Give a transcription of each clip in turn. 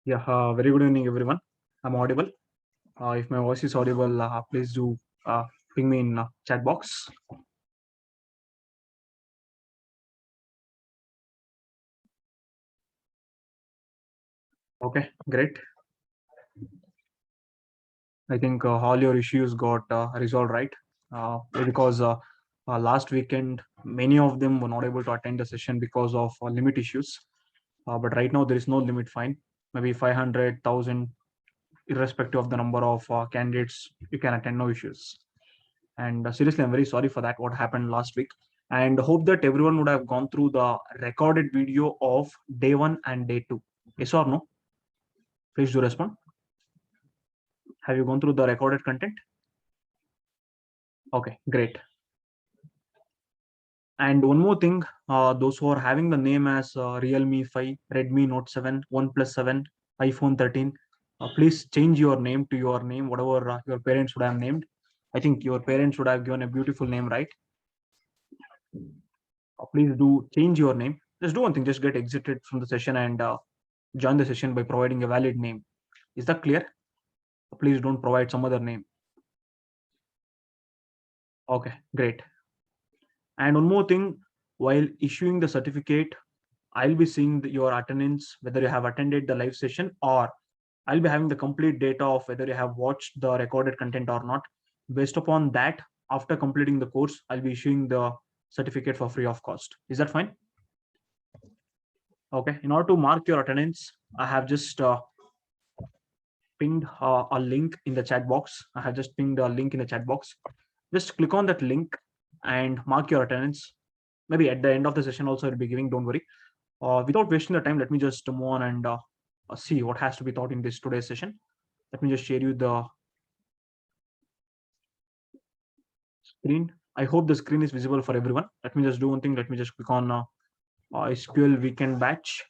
Yeah, very good evening, everyone. I'm audible. If my voice is audible, please do ping me in chat box. Okay, great. I think all your issues got resolved, right? Because last weekend, many of them were not able to attend the session because of limit issues. But right now, there is no limit fine. Maybe 500,000, irrespective of the number of candidates, you can attend, no issues. And seriously, I'm very sorry for that, what happened last week. And hope that everyone would have gone through the recorded video of day one and day two. Yes or no? Please do respond. Have you gone through the recorded content? Okay, great. And one more thing, those who are having the name as Realme 5, Redmi Note 7, OnePlus 7, iPhone 13, please change your name to your name, whatever your parents would have named. I think your parents would have given a beautiful name, right? Please do change your name. Just do one thing, just get exited from the session and join the session by providing a valid name. Is that clear? Please don't provide some other name. Okay, great. And one more thing, while issuing the certificate, I'll be seeing your attendance, whether you have attended the live session, or I'll be having the complete data of whether you have watched the recorded content or not. Based upon that, after completing the course, I'll be issuing the certificate for free of cost. Is that fine? Okay. In order to mark your attendance, I have just pinged a link in the chat box. I have just pinged a link in the chat box. Just click on that link and mark your attendance. Maybe at the end of the session also I'll be giving, don't worry. Without wasting the time, let me just move on and see what has to be taught in this today's session. Let me just share you the screen. I hope the screen is visible for everyone. Let me just do one thing. Let me just click on SQL weekend batch.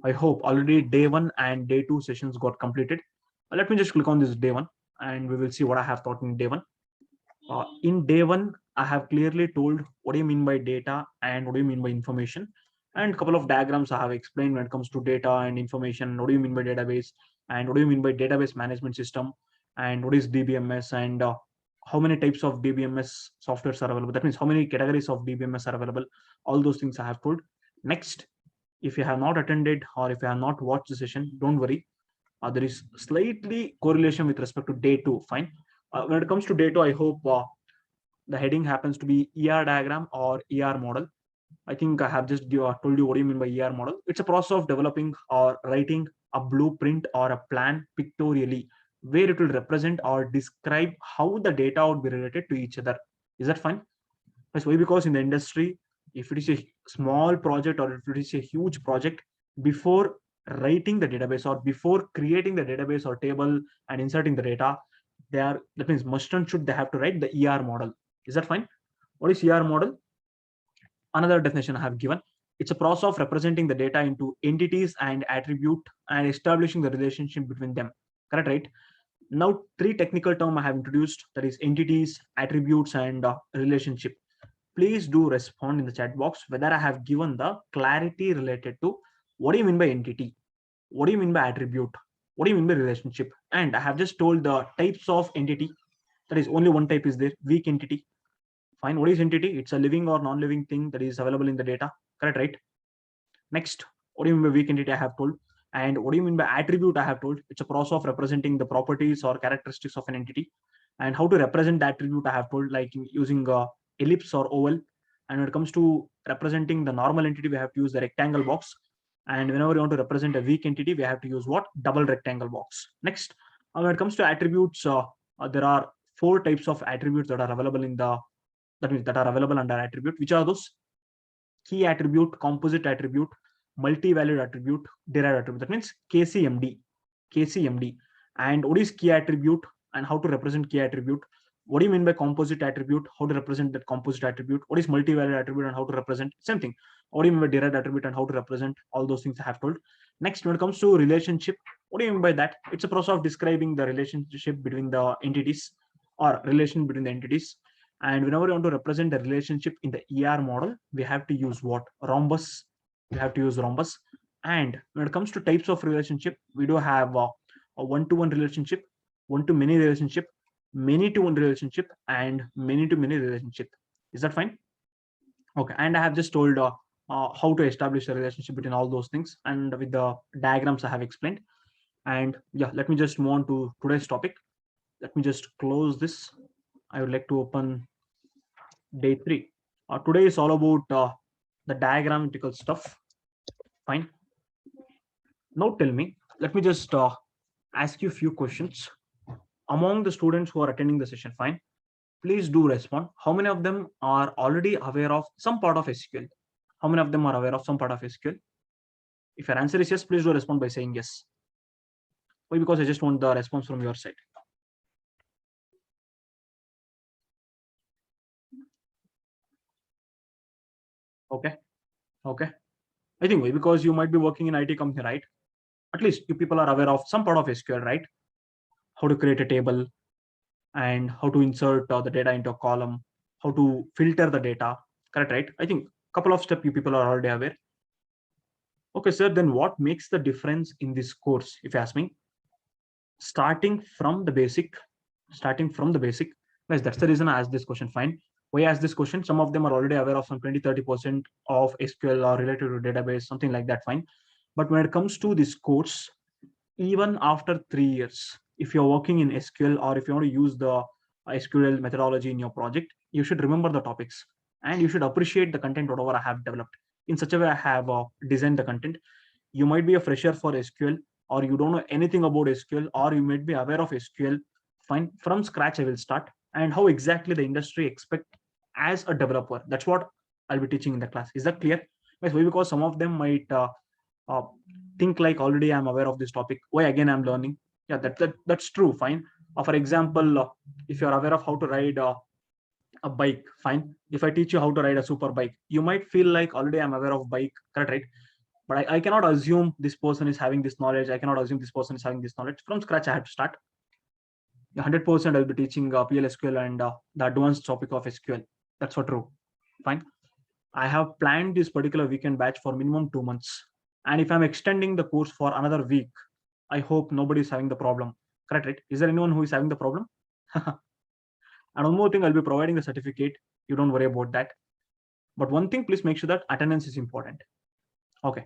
I hope already day one and day two sessions got completed. Let me just click on this day one and we will see what I have taught in day one. In day one, I have clearly told what do you mean by data and what do you mean by information. And a couple of diagrams I have explained when it comes to data and information. What do you mean by database and what do you mean by database management system and what is DBMS and how many types of DBMS softwares are available. That means how many categories of DBMS are available. All those things I have told. Next, if you have not attended or if you have not watched the session, don't worry. There is slightly correlation with respect to day two. Fine. When it comes to day two, I hope the heading happens to be ER diagram or ER model. I think I have just told you what do you mean by ER model. It's a process of developing or writing a blueprint or a plan pictorially where it will represent or describe how the data would be related to each other. Is that fine? That's why, because in the industry, if it is a small project or if it is a huge project, before writing the database or before creating the database or table and inserting the data, that means must and should they have to write the ER model. Is that fine? What is ER model? Another definition I have given. It's a process of representing the data into entities and attribute and establishing the relationship between them. Correct, right? Now, three technical terms I have introduced, that is entities, attributes, and relationship. Please do respond in the chat box whether I have given the clarity related to what do you mean by entity, what do you mean by attribute, what do you mean by relationship. And I have just told the types of entity. That is only one type is there, weak entity. Fine. What is entity? It's a living or non-living thing that is available in the data. Correct, right? Next, what do you mean by weak entity? I have told. And what do you mean by attribute? I have told. It's a process of representing the properties or characteristics of an entity. And how to represent the attribute, I have told, like using ellipse or oval. And when it comes to representing the normal entity, we have to use the rectangle box. And whenever we want to represent a weak entity, we have to use what? Double rectangle box. Next, when it comes to attributes, there are four types of attributes that are available in the that are available under attribute. Which are those? Key attribute, composite attribute, multi-valued attribute, derived attribute. That means KCMD. KCMD. And what is key attribute and how to represent key attribute? What do you mean by composite attribute? How to represent that composite attribute? What is multi-valued attribute and how to represent? Same thing. What do you mean by derived attribute and how to represent? All those things I have told. Next, when it comes to relationship, what do you mean by that? It's a process of describing the relationship between the entities or relation between the entities. And whenever we want to represent the relationship in the ER model, we have to use what? Rhombus. We have to use rhombus. And when it comes to types of relationship, we do have a one-to-one relationship, one-to-many relationship, many-to-one relationship, and many-to-many relationship. Is that fine? Okay. And I have just told how to establish a relationship between all those things, and with the diagrams I have explained. And yeah, let me just move on to today's topic. Let me just close this. I would like to open day 3. Today is all about the diagrammatical stuff. Fine. Now tell me, let me just ask you a few questions. Among the students who are attending the session, fine, please do respond. How many of them are already aware of some part of SQL? How many of them are aware of some part of SQL? If your answer is yes, please do respond by saying yes. Why? Because I just want the response from your side. Okay. Okay. I think why? Because you might be working in IT company, right? At least you people are aware of some part of SQL, right? How to create a table and how to insert the data into a column, how to filter the data. Correct, right? I think couple of steps you people are already aware. Okay, sir. Then what makes the difference in this course, if you ask me? Starting from the basic, starting from the basic. Guys, that's the reason I asked this question. Fine. Why I asked this question? Some of them are already aware of some 20-30% of SQL or related to database, something like that. Fine. But when it comes to this course, even after 3 years, if you're working in SQL or if you want to use the SQL methodology in your project, you should remember the topics and you should appreciate the content, whatever I have developed. In such a way, I have designed the content. You might be a fresher for SQL, or you don't know anything about SQL, or you might be aware of SQL. Fine, from scratch, I will start. And how exactly the industry expect as a developer. That's what I'll be teaching in the class. Is that clear? Yes, why? Because some of them might uh, think like already I'm aware of this topic. Why again I'm learning? Yeah, that's true. Fine. For example, if you're aware of how to ride a bike, fine. If I teach you how to ride a super bike, you might feel like already I'm aware of bike, correct, right? But I cannot assume this person is having this knowledge. I cannot assume this person is having this knowledge. From scratch, I have to start. 100% I'll be teaching PLSQL and the advanced topic of SQL. That's for true. Fine. I have planned this particular weekend batch for minimum 2 months. And if I'm extending the course for another week, I hope nobody is having the problem. Correct, right? Is there anyone who is having the problem? And one more thing, I'll be providing the certificate. You don't worry about that. But one thing, please make sure that attendance is important. Okay.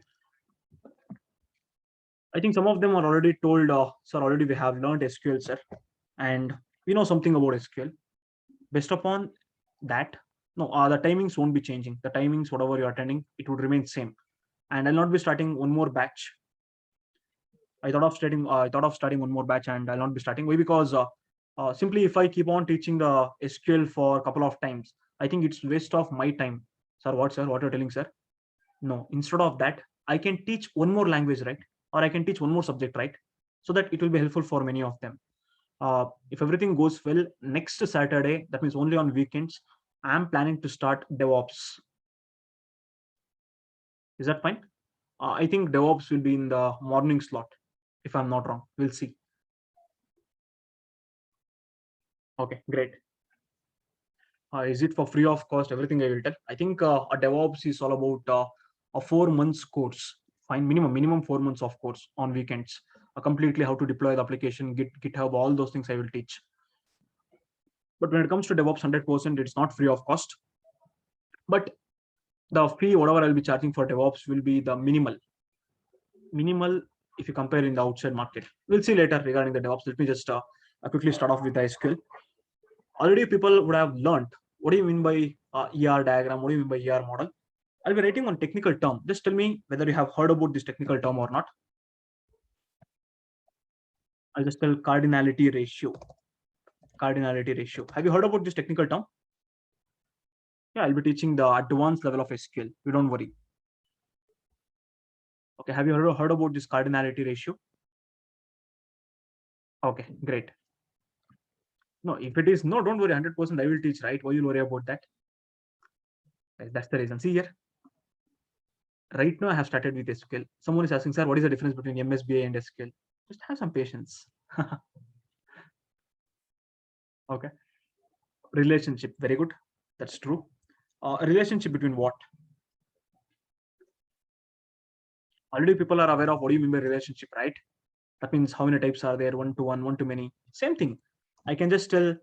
I think some of them are already told, sir, already we have learned SQL, sir, and we know something about SQL. Based upon that, no, the timings won't be changing. The timings, whatever you're attending, it would remain same. And I'll not be starting one more batch. I thought of starting one more batch, and I'll not be starting. Why? Because simply if I keep on teaching the SQL for a couple of times, I think it's waste of my time. Sir, what, sir? What you're telling, sir? No. Instead of that, I can teach one more language, right? Or I can teach one more subject, right? So that it will be helpful for many of them. If everything goes well, next Saturday, that means only on weekends, I'm planning to start DevOps. Is that fine? I think DevOps will be in the morning slot, if I'm not wrong. We'll see. Okay, great. Is it for free of cost? Everything I will tell. I think a DevOps is all about a 4 months course. Fine, minimum 4 months of course on weekends. Completely how to deploy the application, GitHub, all those things I will teach. But when it comes to DevOps, 100%, it's not free of cost. But the fee, whatever I'll be charging for DevOps, will be the minimal. Minimal if you compare in the outside market. We'll see later regarding the DevOps. Let me just quickly start off with the SQL. Already people would have learned what do you mean by ER diagram, what do you mean by ER model. I'll be writing one technical term. Just tell me whether you have heard about this technical term or not. I'll just tell cardinality ratio. Cardinality ratio. Have you heard about this technical term? Yeah, I'll be teaching the advanced level of SQL. You don't worry. Okay, have you heard about this cardinality ratio? Okay, great. No, if it is no, don't worry, 100% I will teach, right? Why you worry about that? That's the reason. See here. Right now, I have started with SQL. Someone is asking, sir, what is the difference between MSBA and SQL? Just have some patience. Okay. Relationship, very good. That's true. A relationship between what? Already people are aware of what do you mean by relationship, right? That means how many types are there, one to one, one to many. Same thing. I can just tell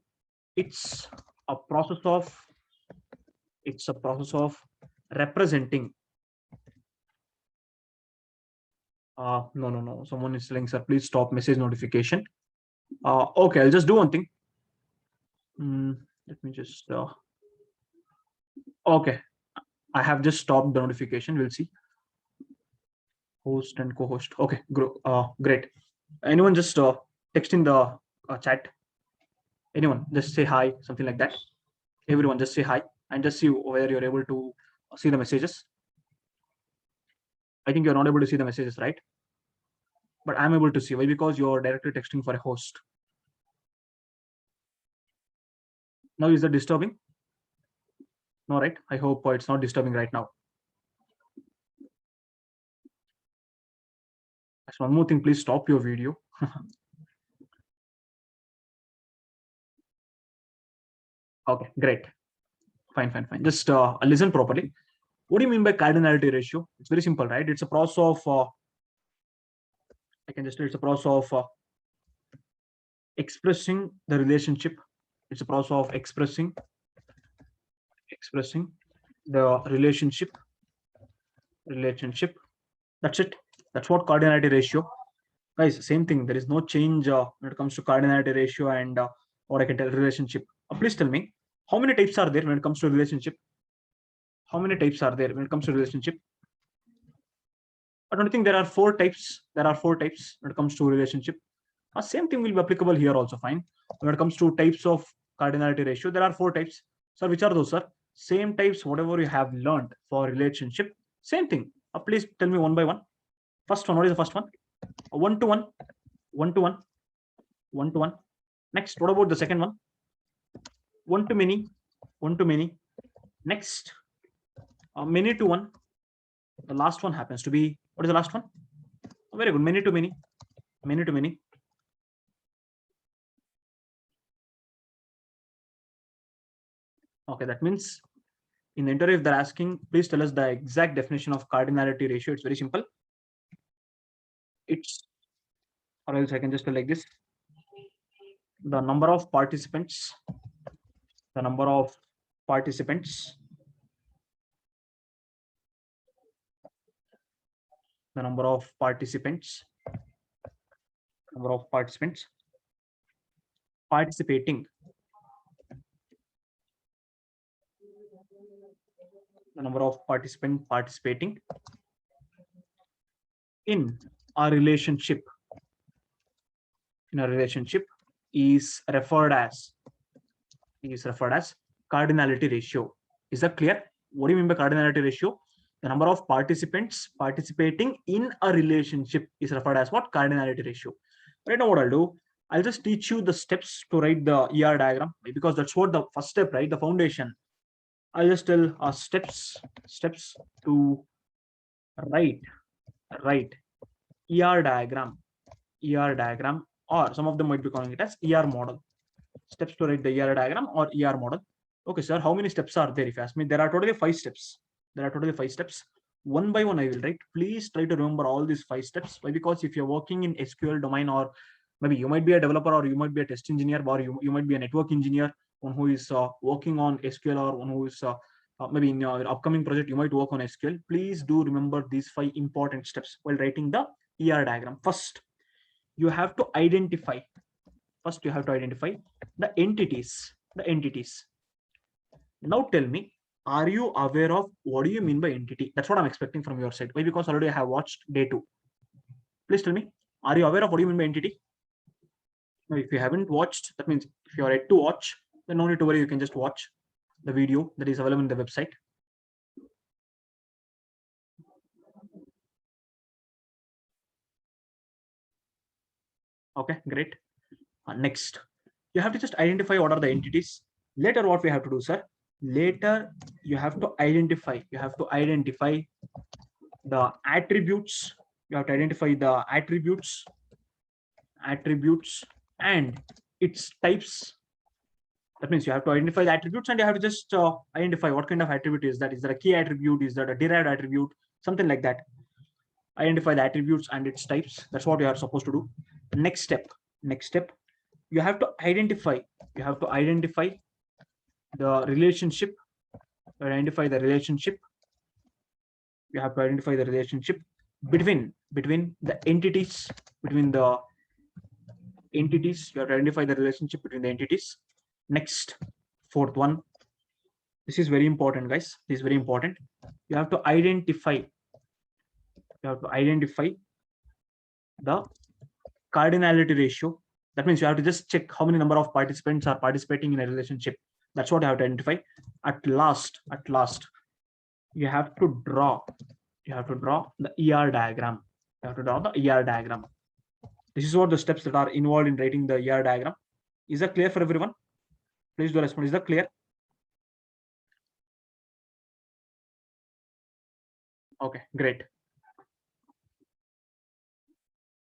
it's a process of representing. No. Someone is telling, sir, please stop message notification. Okay, I'll just do one thing. Let me just. Okay, I have just stopped the notification. We'll see. Host and co-host. Okay, great. Anyone just text in the chat? Anyone just say hi, something like that. Everyone just say hi and just see whether you're able to see the messages. I think you're not able to see the messages, right? But I'm able to see. Why? Because you're directly texting for a host. Now, is that disturbing? No, right? I hope it's not disturbing right now. That's one more thing. Please stop your video. Okay, great. Fine. Just listen properly. What do you mean by cardinality ratio? It's very simple, right? It's a process of, I can just say it's a process of expressing the relationship. It's a process of expressing the relationship. That's it. That's what cardinality ratio. Guys, same thing. There is no change when it comes to cardinality ratio and what I can tell relationship. Please tell me, how many types are there when it comes to relationship? How many types are there when it comes to relationship? I don't think there are four types. There are four types when it comes to relationship. Same thing will be applicable here also. Fine. When it comes to types of cardinality ratio, there are four types. Sir, which are those, sir? Same types, whatever you have learned for relationship. Same thing. Please tell me one by one. First one, what is the first one? One to one, one to one, one to one. Next, what about the second one? One to many, one to many. Next, many to one. The last one happens to be, what is the last one? Very good, many to many, many to many. Okay, that means in the interview, if they're asking, please tell us the exact definition of cardinality ratio. It's very simple. It's, or else I can just tell like this: the number of participants, the number of participants, the number of participants, number of participants participating, the number of participants participating in a relationship, is referred as cardinality ratio. Is that clear? What do you mean by cardinality ratio? The number of participants participating in a relationship is referred as what? Cardinality ratio. Right now, what I'll do, I'll just teach you the steps to write the ER diagram, because that's what the first step, right? The foundation. I'll just tell steps to write ER diagram, or some of them might be calling it as ER model. Steps to write the ER diagram or ER model. Okay, sir, how many steps are there? If you ask me, there are totally 5 steps. One by one I will write. Please try to remember all these 5 steps. Why? Because if you're working in SQL domain, or maybe you might be a developer, or you might be a test engineer, or you might be a network engineer, one who is working on SQL, or one who is maybe in your upcoming project you might work on SQL. Please do remember these 5 important steps while writing the ER diagram. First, you have to identify the entities. Now tell me, are you aware of what do you mean by entity? That's what I'm expecting from your side. Why? Because already I have watched day 2. Please tell me, are you aware of what do you mean by entity? Now, if you haven't watched, that means if you are yet to watch, then no need to worry, you can just watch the video that is available in the website. Okay, great. Next, you have to just identify what are the entities. Later, what we have to do, sir? Later, you have to identify the attributes. You have to identify the attributes and its types. That means you have to identify the attributes, and you have to just identify what kind of attribute is that. Is that a key attribute? Is that a derived attribute? Something like that. identify the attributes and its types. That's what you are supposed to do. Next step, you have to identify the relationship. Identify the relationship. You have to identify the relationship between the entities, you have to identify the relationship between the entities. Next, fourth one, this is very important, guys. This is very important. You have to identify the cardinality ratio. That means you have to just check how many number of participants are participating in a relationship. That's what you have to identify. At last, you have to draw the ER diagram. This is what the steps that are involved in writing the ER diagram. Is that clear for everyone? Please do respond. Is that clear? Okay, great.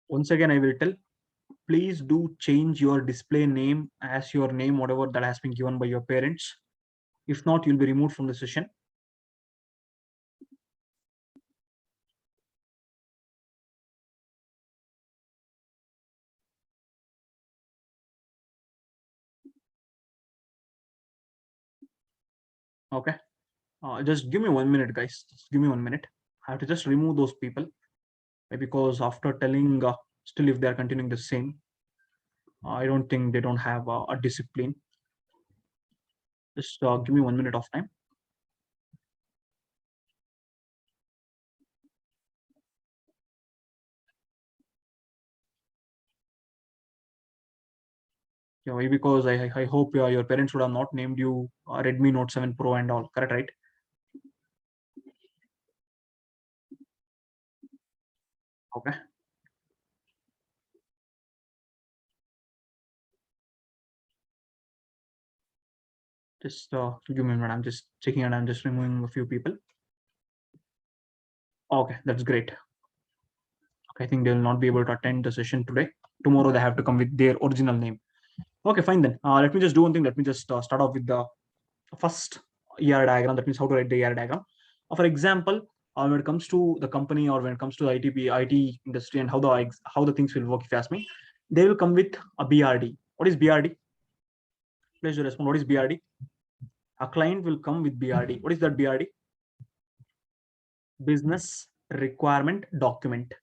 Once again, I will tell, please do change your display name as your name, whatever that has been given by your parents. If not, you'll be removed from the session. Okay. Just give me 1 minute, guys. Just give me 1 minute. I have to just remove those people because after telling, still if they are continuing the same, I don't think they don't have a discipline. Just give me 1 minute of time. Yeah, because I hope your parents would have not named you Redmi Note 7 Pro and all, correct, right? Okay. Just give me a minute. I'm just checking and I'm just removing a few people. Okay, that's great. Okay, I think they will not be able to attend the session today. Tomorrow they have to come with their original name. Okay, fine then. Let me just do one thing. Let me just start off with the first ER diagram. That means how to write the ER diagram. For example, when it comes to the company or when it comes to the IT industry and how the things will work, if you ask me, they will come with a BRD. What is BRD? Please respond. What is BRD? A client will come with BRD. What is that BRD? Business requirement document.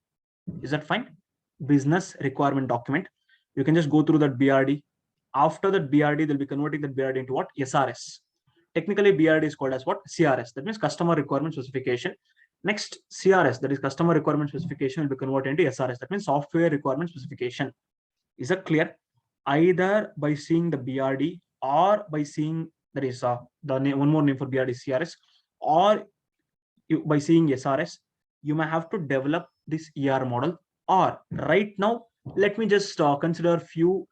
Is that fine? Business requirement document. You can just go through that BRD. After that BRD, they'll be converting that BRD into what? SRS. Technically, BRD is called as what? CRS. That means customer requirement specification. Next, CRS, that is customer requirement specification, will be converted into SRS. That means software requirement specification. Is that clear? Either by seeing the BRD or by seeing, that is the name, one more name for BRD, CRS, or by seeing SRS, you may have to develop this ER model. Or right now, let me just consider few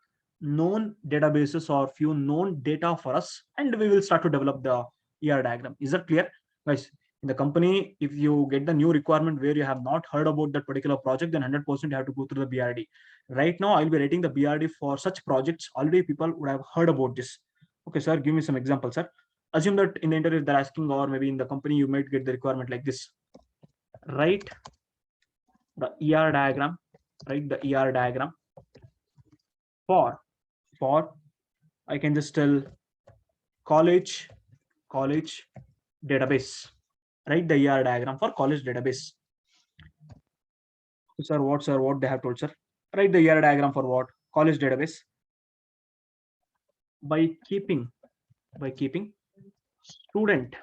known databases or few known data for us, and we will start to develop the ER diagram. Is that clear, guys? In the company, if you get the new requirement where you have not heard about that particular project, then 100% you have to go through the BRD. Right now, I'll be writing the BRD for such projects. Already people would have heard about this. Okay, sir, give me some examples, sir. Assume that in the interview they're asking, or maybe in the company you might get the requirement like this. Write the ER diagram. Write the ER diagram for I can just tell college database. Write the ER diagram for college database. Sir, what they have told, sir? Write the ER diagram for what? College database. By keeping student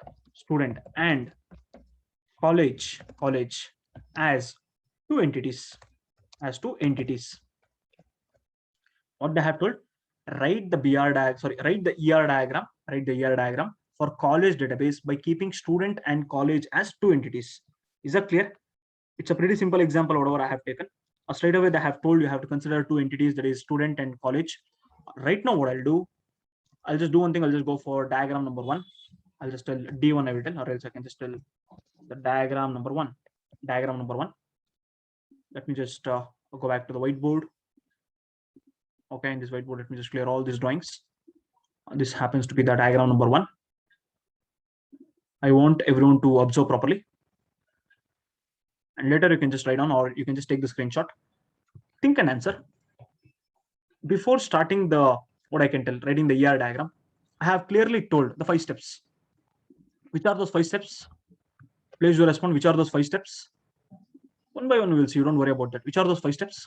and college as two entities. What they have told? Write the ER diagram for college database by keeping student and college as two entities. Is that clear? It's a pretty simple example, whatever I have taken. Straight away, they have told you have to consider two entities, that is student and college. Right now, what I'll do, I'll just do one thing. I'll just go for diagram number 1. I'll just tell D1 I will tell, or else I can just tell the diagram number 1. Let me just go back to the whiteboard. Okay, in this whiteboard, let me just clear all these drawings. This happens to be the diagram number 1. I want everyone to observe properly. and later you can just write down, or you can just take the screenshot. Think and answer. Before starting the, what I can tell, writing the ER diagram, I have clearly told the 5 steps. Which are those 5 steps? Please do respond. Which are those 5 steps? One by one we will see. You don't worry about that. Which are those 5 steps?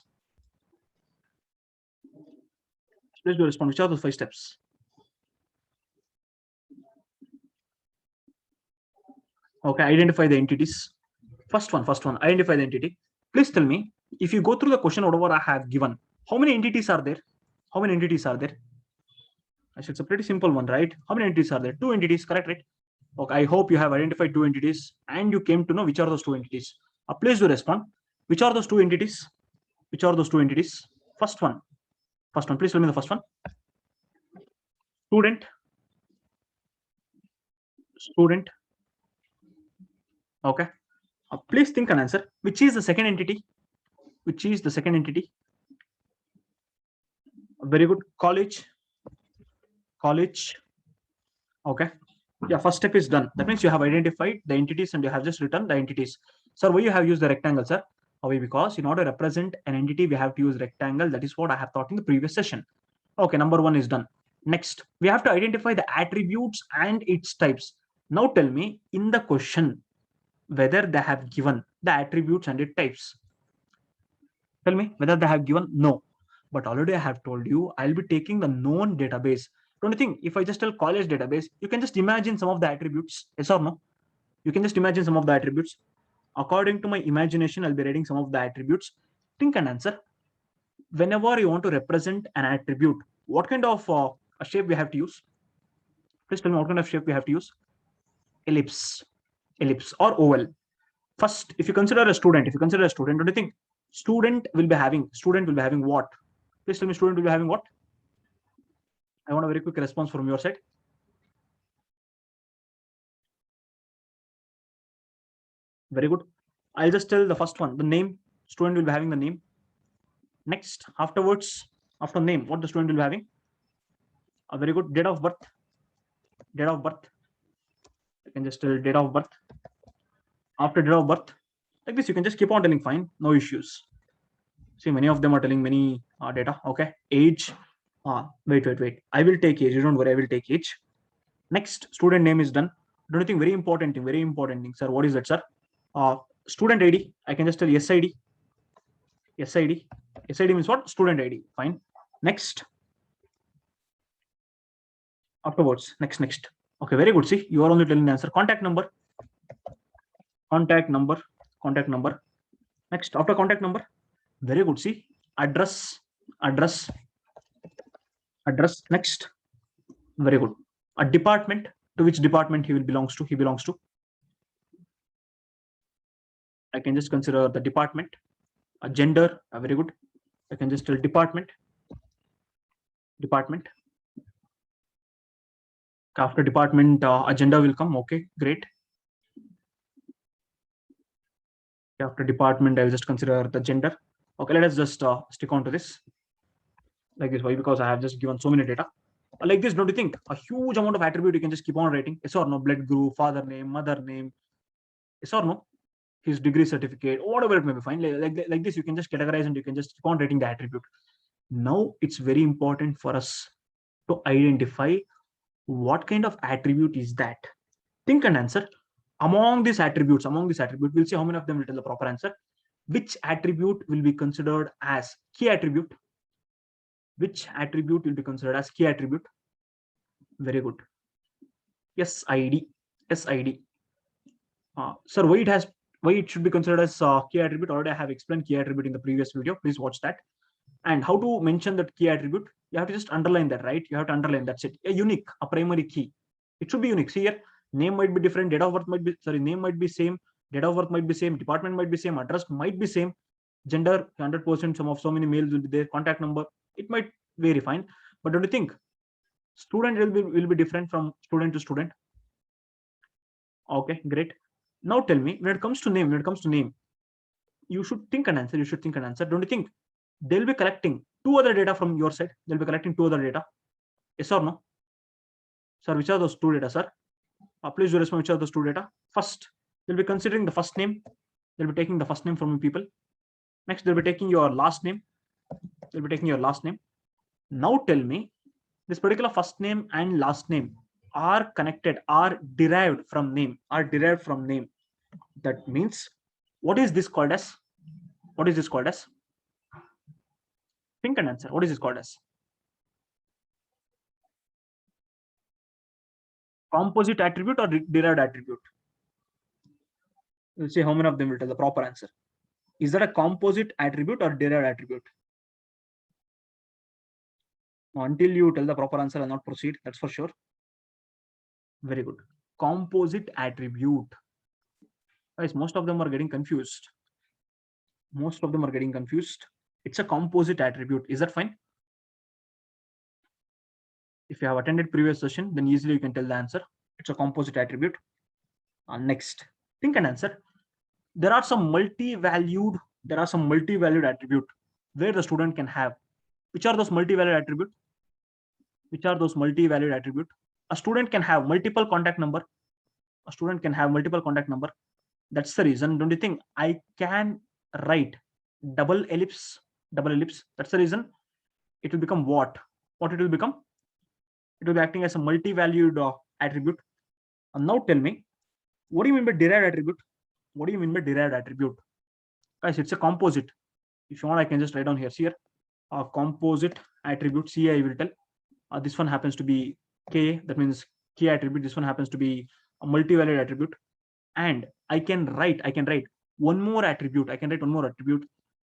Please do respond. Which are those 5 steps? Okay, identify the entities. First one, identify the entity. Please tell me, if you go through the question, whatever I have given, how many entities are there? How many entities are there? Actually, it's a pretty simple one, right? How many entities are there? 2 entities, correct, right? Okay, I hope you have identified 2 entities and you came to know which are those 2 entities. Please do respond. Which are those 2 entities? Which are those 2 entities? First one. Please tell me the first one. Student. Okay. Please think and answer. Which is the second entity? Very good. College. Okay. Yeah, first step is done. That means you have identified the entities and you have just written the entities. Sir, why you have used the rectangle, sir? Why? Because in order to represent an entity, we have to use rectangle. That is what I have taught in the previous session. Okay, number 1 is done. Next, we have to identify the attributes and its types. Now tell me in the question whether they have given the attributes and its types. Tell me whether they have given. No. But already I have told you, I'll be taking the known database. Don't you think if I just tell college database, you can just imagine some of the attributes? Yes or no? You can just imagine some of the attributes. According to my imagination, I'll be writing some of the attributes. Think and answer. Whenever you want to represent an attribute, what kind of a shape we have to use? Please tell me what kind of shape we have to use. Ellipse or oval. First, if you consider a student, don't you think student will be having what? Please tell me student will be having what? I want a very quick response from your side. Very good. I'll just tell the first one, the name. Student will be having the name. Next, afterwards, after name, what the student will be having? A very good. Date of birth. I can just tell date of birth. After date of birth, like this, you can just keep on telling, fine, no issues. See, many of them are telling many data. Okay, age. Wait. I will take age. You don't worry, I will take age. Next, student name is done. Don't you think very important thing, sir? What is that, sir? Student ID. I can just tell SID. SID means what? Student ID. Fine. Next. Afterwards, next. Okay, very good. See, you are only telling the answer. Contact number. Next, after contact number, very good. See, address. Next, very good. A department. To which department he belongs to? I can just consider the department. A gender. Very good. I can just tell department. After department, a gender will come. Okay, great. After department, I will just consider the gender. Okay, let us just stick on to this like this. Why? Because I have just given so many data. Like this, don't you think a huge amount of attribute you can just keep on writing? Yes or no? Blood group, father name, mother name. Yes or no? His degree certificate, whatever it may be, fine. Like this, you can just categorize and you can just keep on writing the attribute. Now it's very important for us to identify what kind of attribute is that. Think and answer. Among these attributes, we'll see how many of them will tell the proper answer. Which attribute will be considered as key attribute? Very good. SID. Sir, why it should be considered as key attribute? Already I have explained key attribute in the previous video. Please watch that. And how to mention that key attribute? You have to just underline that, right? You have to underline, that's it. A unique, a primary key. It should be unique. See here, name might be different, name might be same, date of birth might be same, department might be same, address might be same, gender 100%, some of so many males will be there, contact number, it might vary, fine. But don't you think student will be different from student to student? Okay, great. Now tell me, when it comes to name, you should think and answer. Don't you think they'll be collecting 2 other data from your side? They'll be collecting 2 other data. Yes or no? Sir, which are those 2 data, sir? Please do respond, which are those 2 data? First, they'll be considering the first name. They'll be taking the first name from you people. Next, they'll be taking your last name. They'll be taking your last name. Now tell me, this particular first name and last name are connected, are derived from name, That means, what is this called as? What is this called as? Think and answer. What is this called as? Composite attribute or derived attribute? We'll see how many of them will tell the proper answer. Is that a composite attribute or derived attribute? Until you tell the proper answer, I'll not proceed. That's for sure. Very good. Composite attribute. Guys, most of them are getting confused. It's a composite attribute. Is that fine? If you have attended previous session, then easily you can tell the answer. It's a composite attribute. Next, think and answer. There are some multi-valued attribute where the student can have. Which are those multi-valued attribute? A student can have multiple contact number. That's the reason. Don't you think I can write double ellipse? That's the reason. It will become what? What it will become? It will be acting as a multi-valued attribute. And now tell me, what do you mean by derived attribute? Guys, it's a composite. If you want, I can just write down here. See here, composite attribute. See, I will tell. This one happens to be K. That means K attribute. This one happens to be a multi-valued attribute. And I can write one more attribute.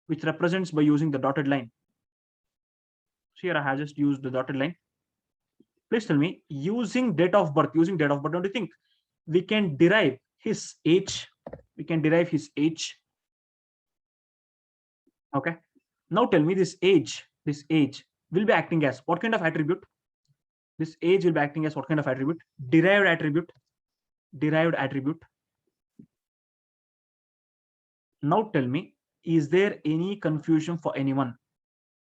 Which represents by using the dotted line. So here I have just used the dotted line. Please tell me, using date of birth, don't you think we can derive his age? Okay. Now tell me, this age will be acting as what kind of attribute? Derived attribute. Now tell me, is there any confusion for anyone?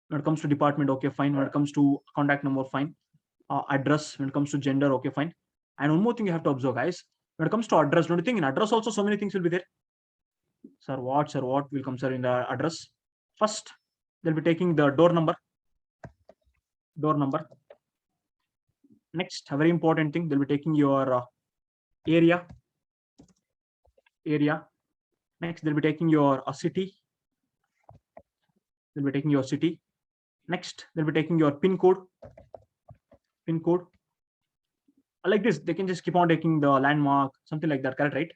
When it comes to department, okay, fine. When it comes to contact number, fine. Address, when it comes to gender, okay, fine. And one more thing you have to observe, guys. When it comes to address, don't you think in address also so many things will be there? Sir, what will come, sir, in the address? First, they'll be taking the door number. Next, a very important thing, they'll be taking your area. Next, they'll be taking your city. Next, they'll be taking your pin code. Like this, they can just keep on taking the landmark, something like that, correct, right?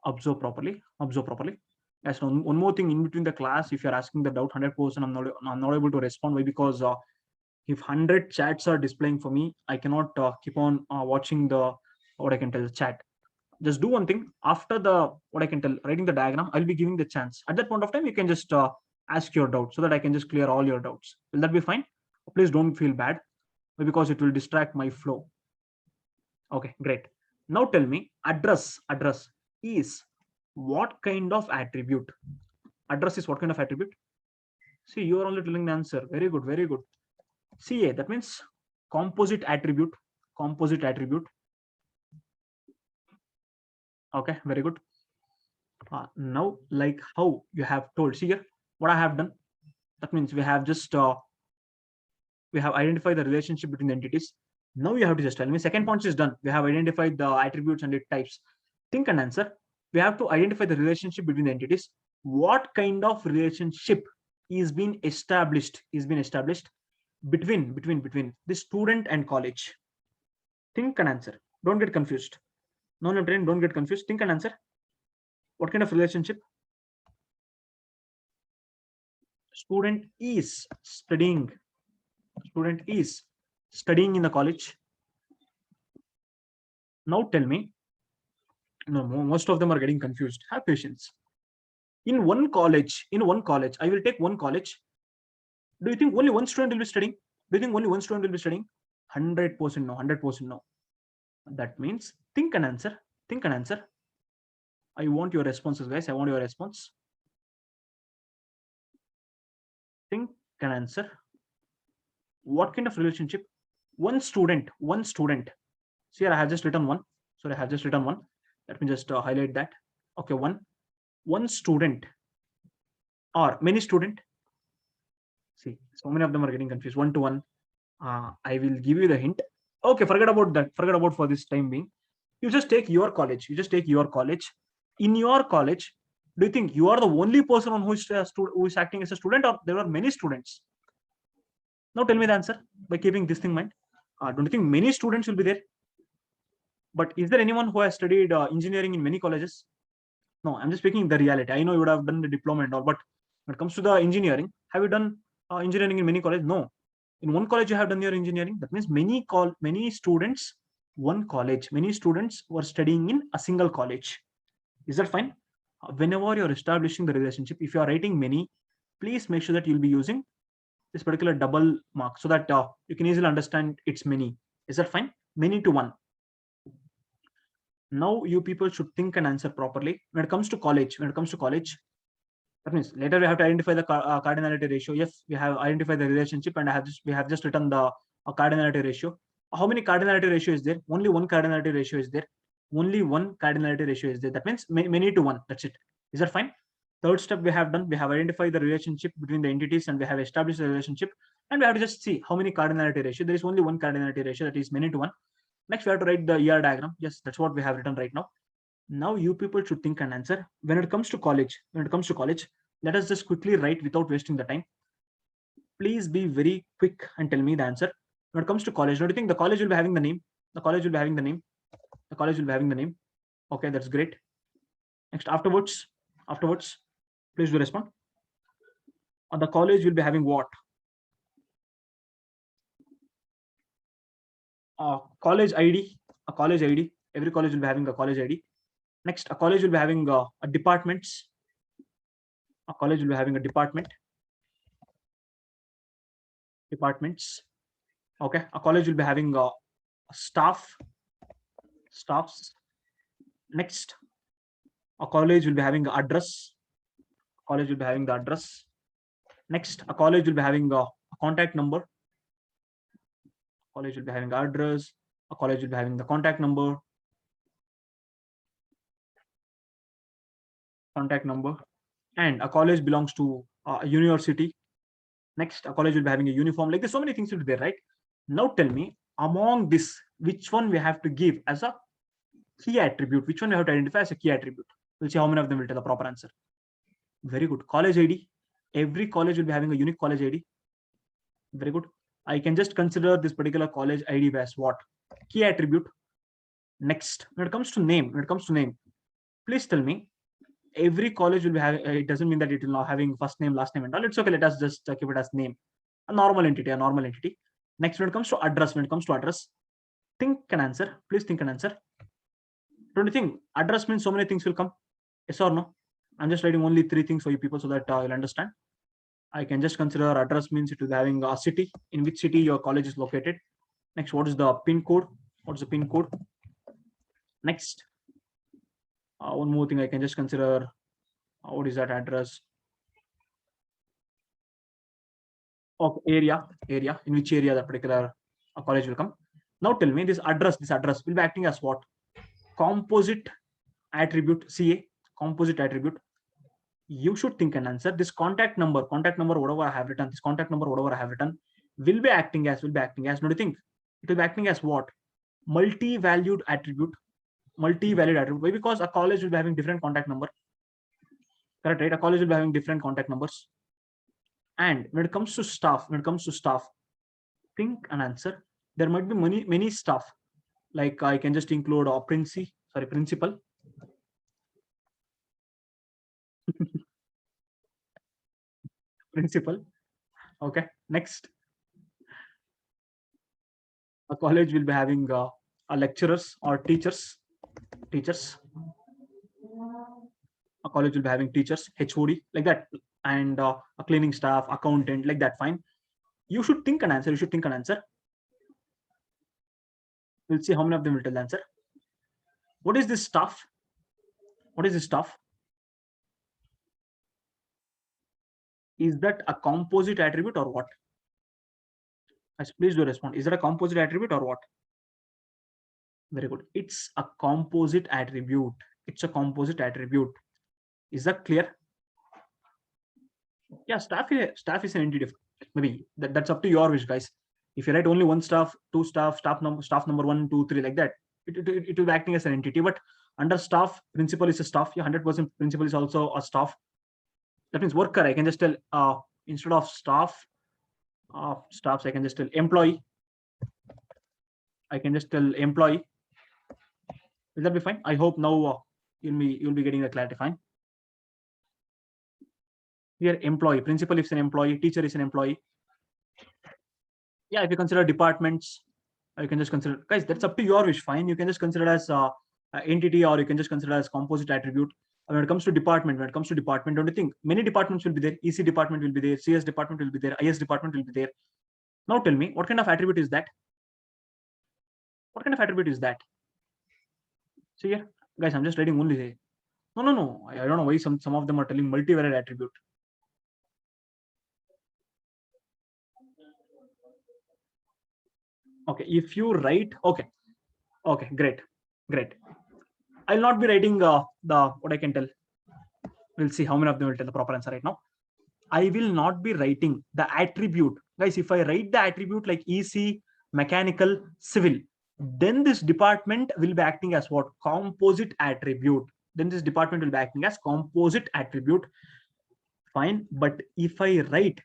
Observe properly. Yes, one more thing, in between the class, if you're asking the doubt, 100%, I'm not able to respond. Why? Because if 100 chats are displaying for me, I cannot keep on watching the chat. Just do one thing. After writing the diagram, I'll be giving the chance. At that point of time, you can just ask your doubt so that I can just clear all your doubts. Will that be fine? Please don't feel bad, because it will distract my flow. Okay, great. Now tell me, address is what kind of attribute? See, you are only telling the answer. Very good. CA, that means composite attribute. Okay, very good. Now, like how you have told, see here, what I have done. That means we have just we have identified the relationship between the entities. Now you have to just tell me, second point is done. We have identified the attributes and its types. Think and answer. We have to identify the relationship between the entities. What kind of relationship is being established between the student and college? Think and answer. Don't get confused. No, don't get confused. Think and answer. What kind of relationship? Student is studying in the college. Now tell me, no, most of them are getting confused. Have patience. In one college, I will take one college. Do you think only one student will be studying? 100% no. That means think and answer. I want your responses, guys. Think and answer. What kind of relationship? One student. See here, I have just written one. Let me just highlight that. Okay, one student or many student. See, so many of them are getting confused. One to one. I will give you the hint. Okay, forget about that. Forget about for this time being. You just take your college. You just take your college. In your college, do you think you are the only person on who is acting as a student, or there are many students? Now tell me the answer by keeping this thing in mind. Don't you think many students will be there? But is there anyone who has studied engineering in many colleges? No, I'm just speaking the reality. I know you would have done the diploma and all, but when it comes to the engineering, have you done engineering in many colleges? No. In one college you have done your engineering. That means many students, one college. Many students were studying in a single college. Is that fine? Whenever you're establishing the relationship, if you are writing many, please make sure that you'll be using this particular double mark so that you can easily understand it's many. Is that fine? Many to one. Now you people should think and answer properly. When it comes to college, that means later we have to identify the cardinality ratio. Yes, we have identified the relationship, and we have just written the cardinality ratio. How many cardinality ratio is there? Only one cardinality ratio is there. Only one cardinality ratio is there. That means many to one. That's it. Is that fine? Third step we have done. We have identified the relationship between the entities, and we have established the relationship. And we have to just see how many cardinality ratio. There is only one cardinality ratio, that is many to one. Next, we have to write the ER diagram. Yes, that's what we have written right now. Now you people should think and answer. When it comes to college, let us just quickly write without wasting the time. Please be very quick and tell me the answer. When it comes to college, don't you think the college will be having the name? The college will be having the name. The college will be having the name. Okay, that's great. Next, afterwards, please do respond. The college will be having what? College ID. A college ID. Every college will be having a college ID. Next, a college will be having a departments. A college will be having a departments. Okay, a college will be having a staffs. Next, a college will be having the address. College will be having the address. Next, a college will be having a contact number. College will be having the address. A college will be having the contact number. And a college belongs to a university. Next, a college will be having a uniform. Like there's so many things will be there, right? Now tell me, among this, which one we have to give as a key attribute? Which one we have to identify as a key attribute? We'll see how many of them will tell the proper answer. Very good. College ID. Every college will be having a unique college ID. Very good. I can just consider this particular college ID as what? Key attribute. Next, when it comes to name, please tell me, every college will be having, it doesn't mean that it will not having first name, last name and all. It's okay. Let us just keep it as name. A normal entity. Next, when it comes to address, think and answer. Please think and answer. Don't you think address means so many things will come? Yes or no? I'm just writing only 3 things for you people so that you'll understand. I can just consider address means it will be having a city, in which city your college is located. Next, what is the pin code? Next, one more thing I can just consider, what is that address? Of area, in which area that particular college will come. Now tell me, this address will be acting as what? Composite attribute, CA, composite attribute. You should think and answer. This contact number, whatever I have written, will be acting as, don't you think? It will be acting as what? Multi-valued attribute. Why? Because a college will be having different contact number. Correct, right? A college will be having different contact numbers. And when it comes to staff, think and answer. There might be many staff. Like I can just include a principal. Principal. Okay. Next, a college will be having a lecturers or teachers. A college will be having teachers, HOD, like that, and a cleaning staff, accountant, like that. Fine. You should think and answer. We'll see how many of them will tell the answer. What is this staff? Is that a composite attribute or what? Please do respond. Is that a composite attribute or what? Very good. It's a composite attribute. It's a composite attribute. Is that clear? Yeah, staff is an entity. Maybe that's up to your wish, guys. If you write only one staff, two staff, staff number 1, 2, 3, like that, it will be acting as an entity. But under staff, principal is a staff. Yeah, 100% principal is also a staff. That means worker. I can just tell instead of staff, staffs, I can just tell employee. I can just tell employee. Will that be fine? I hope now you'll be getting the clarity. Fine. Here, employee, principal is an employee, teacher is an employee. Yeah, if you consider departments, you can just consider, guys, that's up to your wish. Fine, you can just consider as entity, or you can just consider as composite attribute. When it comes to department, don't you think many departments will be there? EC department will be there, CS department will be there, IS department will be there. Now tell me, what kind of attribute is that? What kind of attribute is that? See here, guys, I'm just writing only here. No. I don't know why some of them are telling multivariate attribute. Okay, if you write, okay, great. I'll not be writing the what I can tell. We'll see how many of them will tell the proper answer right now. I will not be writing the attribute, guys. If I write the attribute like EC, mechanical, civil, then this department will be acting as what? Composite attribute. Then this department will be acting as composite attribute. Fine, but if I write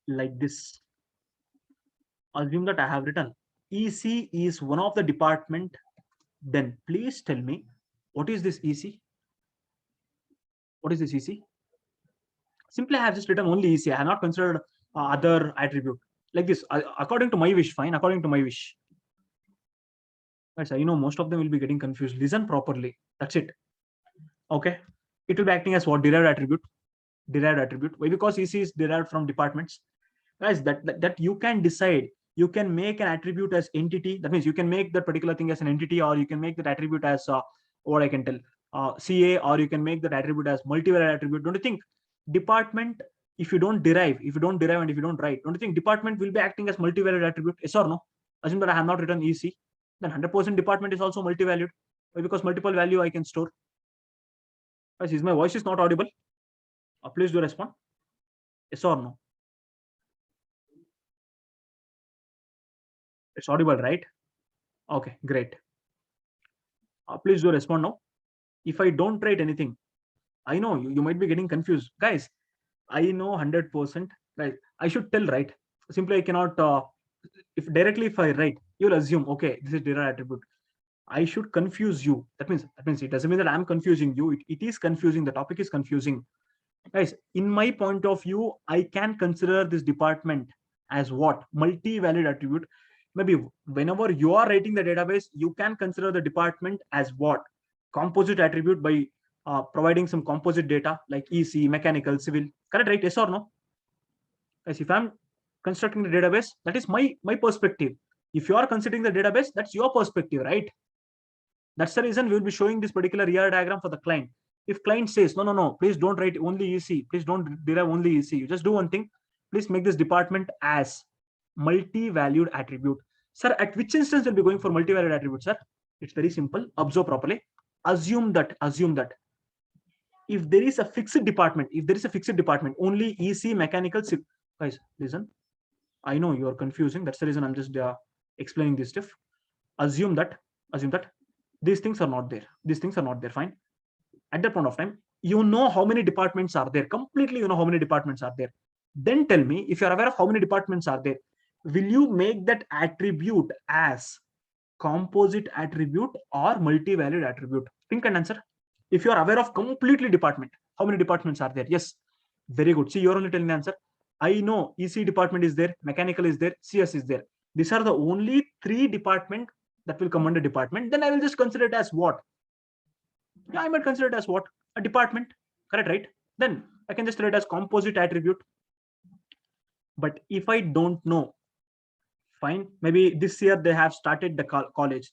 like this, assume that I have written EC is one of the department, then please tell me what is this EC? What is this EC? Simply I have just written only EC. I have not considered other attribute like this. According to my wish, fine. According to my wish. Guys, I know most of them will be getting confused. Listen properly. That's it. Okay. It will be acting as what? Derived attribute. Derived attribute. Why? Because EC is derived from departments. Guys, that you can decide. You can make an attribute as entity. That means you can make that particular thing as an entity, or you can make that attribute as what I can tell CA, or you can make that attribute as multivariate attribute. Don't you think department, if you don't derive and if you don't write, don't you think department will be acting as multivariate attribute? Yes or no? Assume that I have not written EC, then 100% department is also multivalued. Why? Because multiple value I can store. Guys, is my voice is not audible? Please do respond. Yes or no? It's audible, right? Okay, great. Please do respond now. If I don't write anything, I know you might be getting confused. Guys, I know 100%. Right? I should tell, right? Simply I cannot, if I write, you'll assume, okay, this is derived attribute. I should confuse you. That means it doesn't mean that I'm confusing you. It is confusing. The topic is confusing. Guys, in my point of view, I can consider this department as what? Multi-valued attribute. Maybe whenever you are writing the database, you can consider the department as what? Composite attribute by providing some composite data like EC, mechanical, civil. Correct, right? Yes or no? Guys, if I'm constructing the database, that is my perspective. If you are considering the database, that's your perspective, right? That's the reason we will be showing this particular ER diagram for the client. If client says, no, please don't write only EC, please don't derive only EC, you just do one thing, please make this department as multi-valued attribute. Sir, at which instance will be going for multi-valued attribute, sir? It's very simple. Observe properly. Assume that if there is a fixed department, only EC, mechanical, guys, listen. I know you are confusing. That's the reason I'm just explaining this stuff. Assume that these things are not there. Fine. At that point of time, you know how many departments are there. Completely, you know how many departments are there. Then tell me, if you're aware of how many departments are there, will you make that attribute as composite attribute or multi-valued attribute? Think and answer. If you are aware of completely department, how many departments are there? Yes. Very good. See, you're only telling the answer. I know EC department is there, mechanical is there, CS is there. These are the only 3 departments that will come under department. Then I will just consider it as what? Yeah, I might consider it as what? A department. Correct, right? Then I can just write it as composite attribute. But if I don't know, fine, maybe this year they have started the college.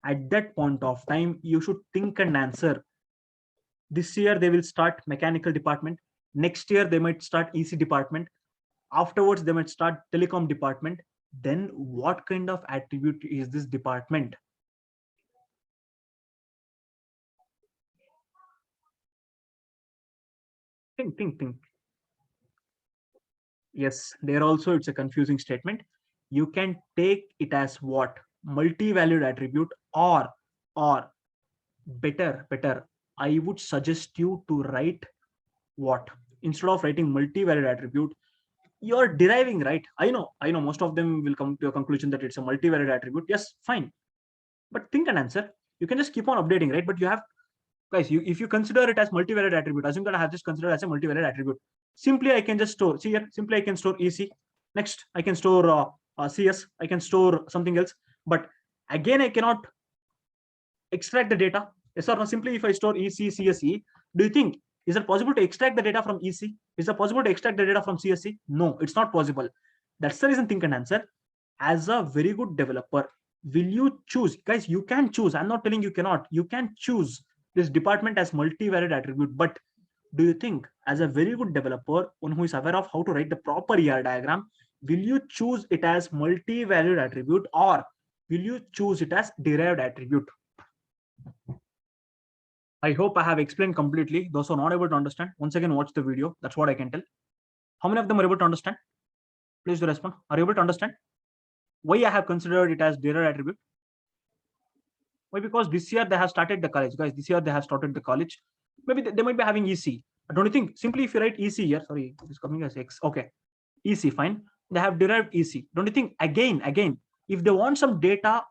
At that point of time, you should think and answer. This year they will start mechanical department. Next year they might start EC department. Afterwards they might start telecom department. then what kind of attribute is this department? Think. Yes, there also it's a confusing statement. You can take it as what? Multi-valued attribute, or better. I would suggest you to write what? Instead of writing multi-valued attribute, you're deriving, right? I know most of them will come to a conclusion that it's a multi-valued attribute. Yes, fine. But think and answer. You can just keep on updating, right? But you have, guys, if you consider it as multivariate attribute, assume that I have just considered as a multivariate attribute. Simply I can just store, see here, simply I can store EC. Next, I can store CS. I can store something else. But again, I cannot extract the data. Yes or no? Simply if I store EC, CSE, do you think, is it possible to extract the data from EC? Is it possible to extract the data from CSE? No, it's not possible. That's the reason think and answer. As a very good developer, will you choose? Guys, you can choose. I'm not telling you cannot. You can choose this department as multivariate attribute. But do you think, as a very good developer, one who is aware of how to write the proper ER diagram, will you choose it as multivariate attribute, or will you choose it as derived attribute? I hope I have explained completely. Those who are not able to understand, once again watch the video. That's what I can tell. How many of them are able to understand? Please do respond. Are you able to understand why I have considered it as derived attribute? Why? Because this year they have started the college, guys. This year they have started the college. Maybe they might be having EC. Don't you think? Simply if you write EC here, sorry, it's coming as X. Okay, EC, fine. They have derived EC. Don't you think? Again, if they want some data,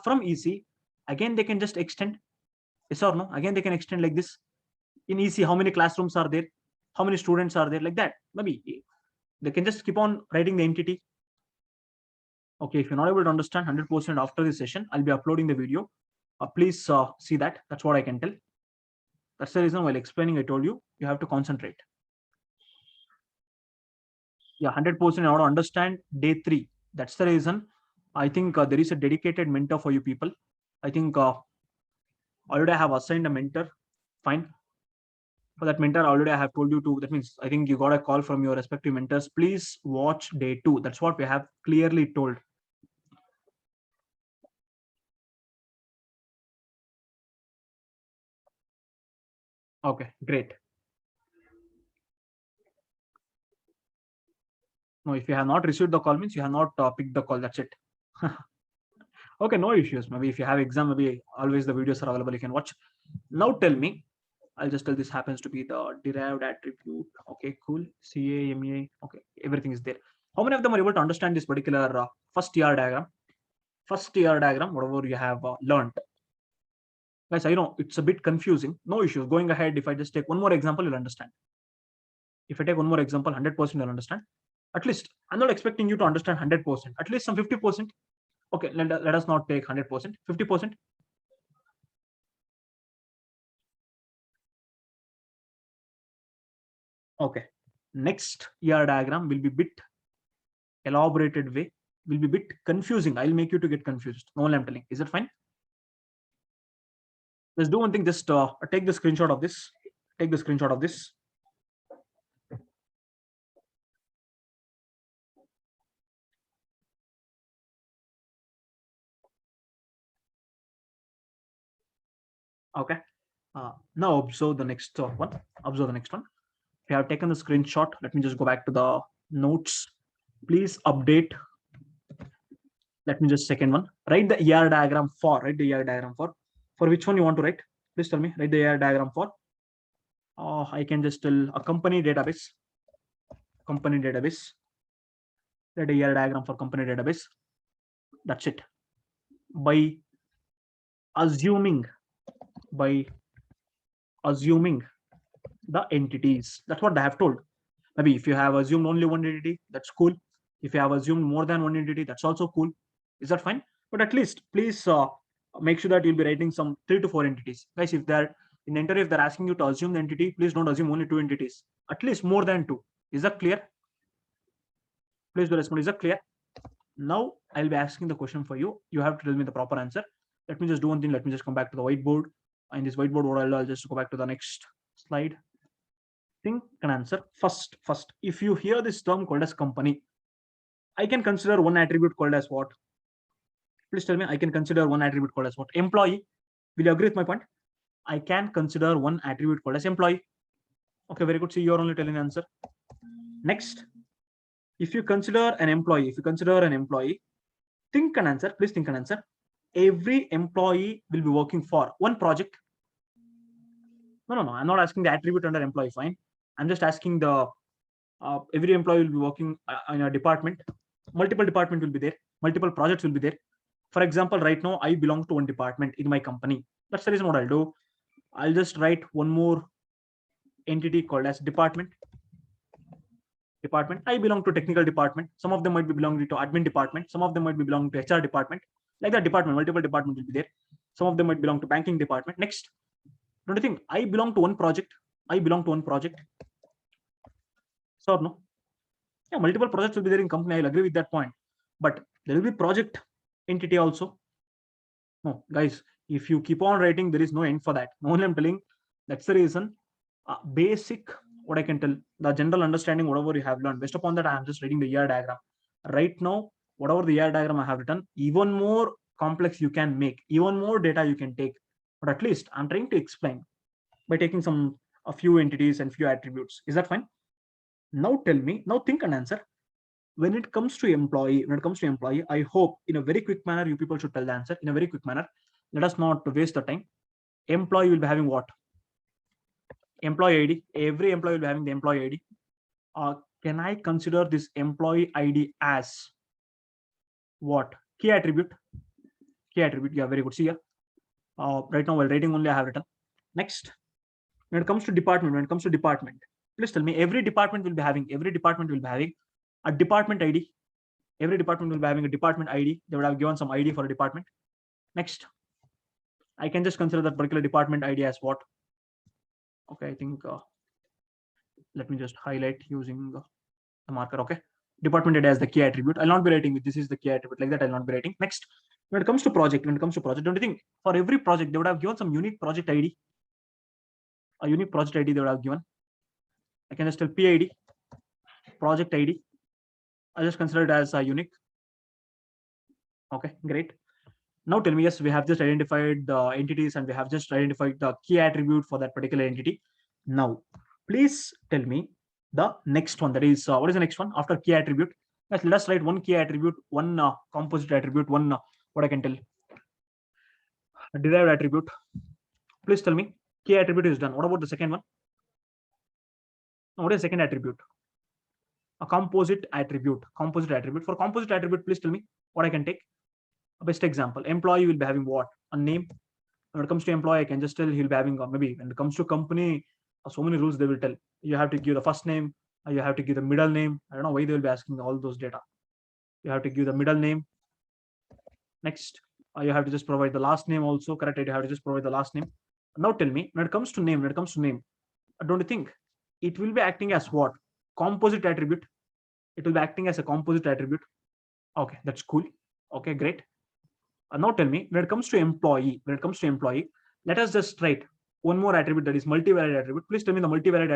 from EC, again they can just extend. Yes or no? Again they can extend like this. In EC, how many classrooms are there? How many students are there? Like that. Maybe they can just keep on writing the entity. Okay, if you're not able to understand 100% after this session, I'll be uploading the video. Please see that. That's what I can tell. That's the reason while explaining, I told you, you have to concentrate. Yeah, 100% in order to understand day 3. That's the reason I think there is a dedicated mentor for you people. I think already I have assigned a mentor. Fine. For that mentor, already I have told you to. That means I think you got a call from your respective mentors. Please watch day 2. That's what we have clearly told. Okay, great. No, if you have not received the call, means you have not picked the call. That's it. Okay, no issues. Maybe if you have exam, maybe always the videos are available. You can watch. Now tell me. I'll just tell this happens to be the derived attribute. Okay, cool. CA, MEA. Okay, everything is there. How many of them are able to understand this particular first ER diagram? First ER diagram, whatever you have learned. Guys, I know it's a bit confusing. No issues. Going ahead, if I just take one more example, you'll understand. If I take one more example, 100% you'll understand. At least, I'm not expecting you to understand 100%. At least some 50%. Okay, let us not take 100%. 50%. Okay. Next ER diagram will be bit elaborated way, will be bit confusing. I'll make you to get confused. No one I'm telling. Is it fine? Let's do one thing. Just take the screenshot of this. Take the screenshot of this. Okay. Now observe the next one. Observe the next one. If you have taken the screenshot, let me just go back to the notes. Please update. Let me just second one. Write the ER diagram for. Write the ER diagram for. For which one you want to write? Please tell me. Write the ER diagram for. I can just tell a company database. Company database. Write a ER diagram for company database. That's it. By assuming by assuming the entities. That's what they have told. Maybe if you have assumed only one entity, that's cool. If you have assumed more than one entity, that's also cool. Is that fine? But at least please make sure that you'll be writing some 3 to 4 entities. Guys, if they're in the interview, if they're asking you to assume the entity, please don't assume only 2 entities. At least more than 2. Is that clear? Please do respond. Is that clear? Now I'll be asking the question for you. You have to tell me the proper answer. Let me just do one thing. Let me just come back to the whiteboard. In this whiteboard, what I'll just go back to the next slide. Think and answer. First, if you hear this term called as company, I can consider one attribute called as what? Please tell me. I can consider one attribute called as what? Employee. Will you agree with my point? I can consider one attribute called as employee. Okay, very good. See, you're only telling the answer. Next, if you consider an employee, think and answer. Please think and answer. Every employee will be working for one project. No. I'm not asking the attribute under employee. Fine. I'm just asking the every employee will be working in a department. Multiple department will be there. Multiple projects will be there. For example, right now I belong to one department in my company. That's the reason what I'll do. I'll just write one more entity called as department. I belong to technical department. Some of them might be belonging to admin department. Some of them might be belonging to HR department. Like that department, multiple department will be there. Some of them might belong to banking department. Next, don't you think I belong to one project? So no? Yeah, multiple projects will be there in company. I'll agree with that point. But there will be project entity also. No, guys, if you keep on writing, there is no end for that. Only I'm telling, that's the reason. Basic, what I can tell, the general understanding, whatever you have learned. Based upon that, I am just reading the ER diagram. Right now, whatever the ER diagram I have written, even more complex you can make, even more data you can take. But at least I'm trying to explain by taking a few entities and few attributes. Is that fine? Now tell me, now think and answer. When it comes to employee, I hope in a very quick manner, you people should tell the answer in a very quick manner. Let us not waste the time. Employee will be having what? Employee ID. Every employee will be having the employee ID. Can I consider this employee ID as what? Key attribute. Yeah, very good. See here. Right now, while writing only, I have written. Next, when it comes to department, please tell me. Every department will be having a department ID. Every department will be having a department ID. They would have given some ID for a department. Next, I can just consider that particular department ID as what? Okay, I think let me just highlight using the marker. Okay, department ID as the key attribute. I'll not be writing this is the key attribute like that. I'll not be writing. Next, when it comes to project, don't you think for every project they would have given some unique project ID? A unique project ID they would have given. I can just tell PID, project ID. I'll just consider it as a unique. Okay, great. Now tell me, yes, we have just identified the entities and we have just identified the key attribute for that particular entity. Now, please tell me the next one. That is, what is the next one after key attribute? Yes, let us write one key attribute, one composite attribute, one what I can tell, derived attribute. Please tell me, key attribute is done. What about the second one? What is the second attribute? A composite attribute. For composite attribute, please tell me what I can take. A best example, employee will be having what? A name. When it comes to employee, I can just tell he'll be having maybe when it comes to company, so many rules they will tell. You have to give the first name, you have to give the middle name. I don't know why they will be asking all those data. You have to give the middle name. Next, you have to just provide the last name also, correct? You have to just provide the last name. Now tell me, when it comes to name, don't you think it will be acting as what? Composite attribute. It will be acting as a composite attribute. Okay, that's cool. Okay, great. Now tell me, when it comes to employee, let us just write one more attribute, that is multi-valued attribute. Please tell me the multi-valued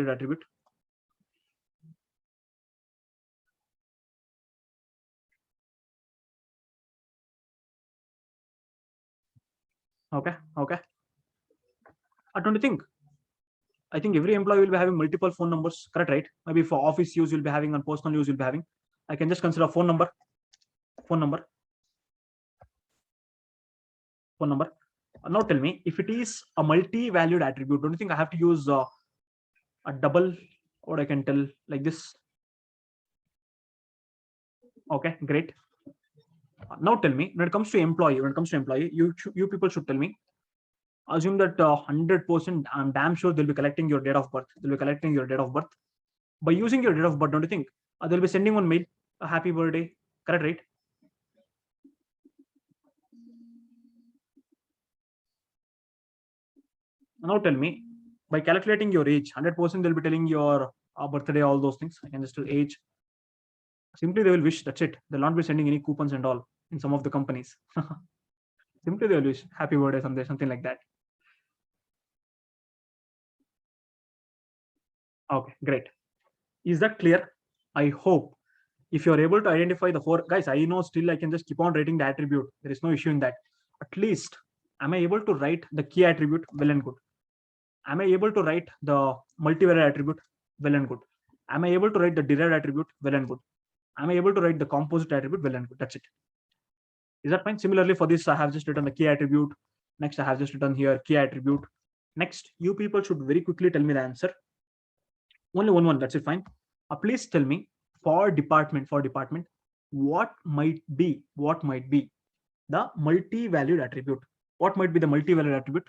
attribute. Okay. Don't you think? I think every employee will be having multiple phone numbers, correct? Right? Maybe for office use, you'll be having, and personal use, you'll be having. I can just consider phone number. Now tell me, if it is a multi-valued attribute, don't you think I have to use a double, what I can tell, like this? Okay, great. Now tell me, when it comes to employee, you people should tell me. Assume that 100%, I'm damn sure they'll be collecting your date of birth. By using your date of birth, don't you think they'll be sending one mail, a happy birthday, correct? Right? Now tell me, by calculating your age, 100% they'll be telling your birthday, all those things. I can just tell age. Simply they will wish. That's it. They'll not be sending any coupons and all in some of the companies. Simply they will wish happy birthday, something like that. Okay, great. Is that clear? I hope if you're able to identify the four guys, I know still I can just keep on writing the attribute. There is no issue in that. At least, am I able to write the key attribute? Well and good. Am I able to write the multivariate attribute? Well and good. Am I able to write the derived attribute? Well and good. Am I able to write the composite attribute? Well and good. That's it. Is that fine? Similarly, for this, I have just written the key attribute. Next, I have just written here key attribute. Next, you people should very quickly tell me the answer. Only one. That's it. Fine. Please tell me for department. What might be the multi-valued attribute? What might be the multi-valued attribute?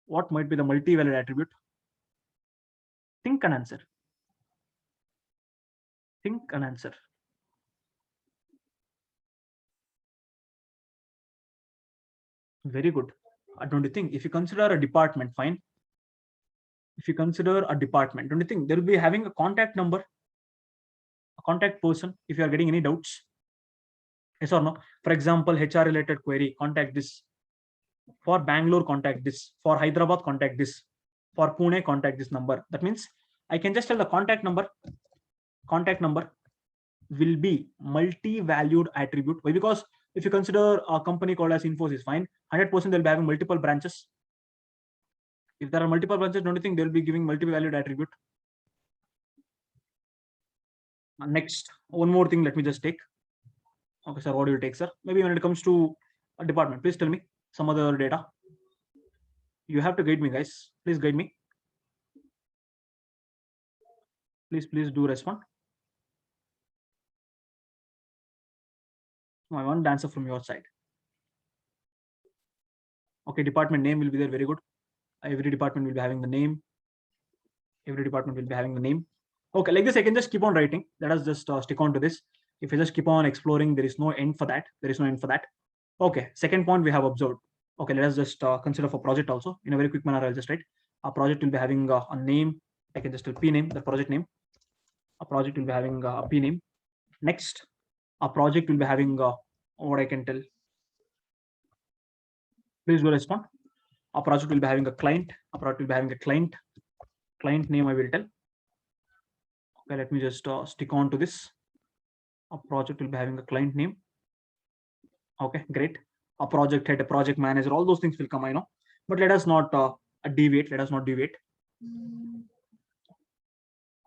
What might be the multi-valued attribute? Think and answer. Think and answer. Very good. Don't you think? If you consider a department, fine. If you consider a department, don't you think they'll be having a contact number, a contact person if you are getting any doubts? Yes or no? For example, HR related query, contact this. For Bangalore, contact this. For Hyderabad, contact this. For Pune, contact this number. That means I can just tell the contact number. Contact number will be multi-valued attribute. Why? Because if you consider a company called as Infosys, fine, 100% they'll be having multiple branches. If there are multiple branches, don't you think they'll be giving multi-valued attribute? Next, one more thing, let me just take. Okay, sir, what do you take, sir? Maybe when it comes to a department, please tell me some other data. You have to guide me, guys. Please guide me. Please do respond. I want the answer from your side. Okay, department name will be there. Very good. Every department will be having the name. Every department will be having the name. Okay, like this, I can just keep on writing. Let us just stick on to this. If you just keep on exploring, there is no end for that. There is no end for that. Okay, second point we have observed. Okay, let us just consider for project also. In a very quick manner, I'll just write. A project will be having a name. I can just tell P name, the project name. A project will be having a P name. Next, a project will be having what I can tell. Please do respond. A project will be having a client. A project will be having a client. Client name I will tell. Okay, let me just stick on to this. A project will be having a client name. Okay, great. A project head, a project manager, all those things will come, I know. But let us not deviate. Let us not deviate.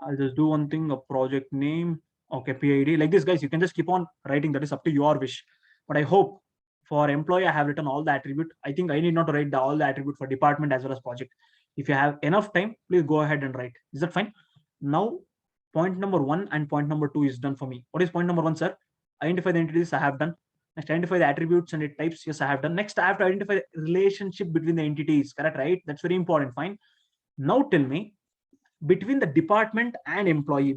I'll just do one thing, a project name. Okay, PID. Like this, guys, you can just keep on writing. That is up to your wish. But I hope for employee, I have written all the attribute. I think I need not to write all the attribute for department as well as project. If you have enough time, please go ahead and write. Is that fine? Now, point number 1 and point number 2 is done for me. What is point number 1, sir? Identify the entities, I have done. Next, identify the attributes and its types. Yes, I have done. Next, I have to identify the relationship between the entities. Correct, right? That's very important. Fine. Now tell me, between the department and employee,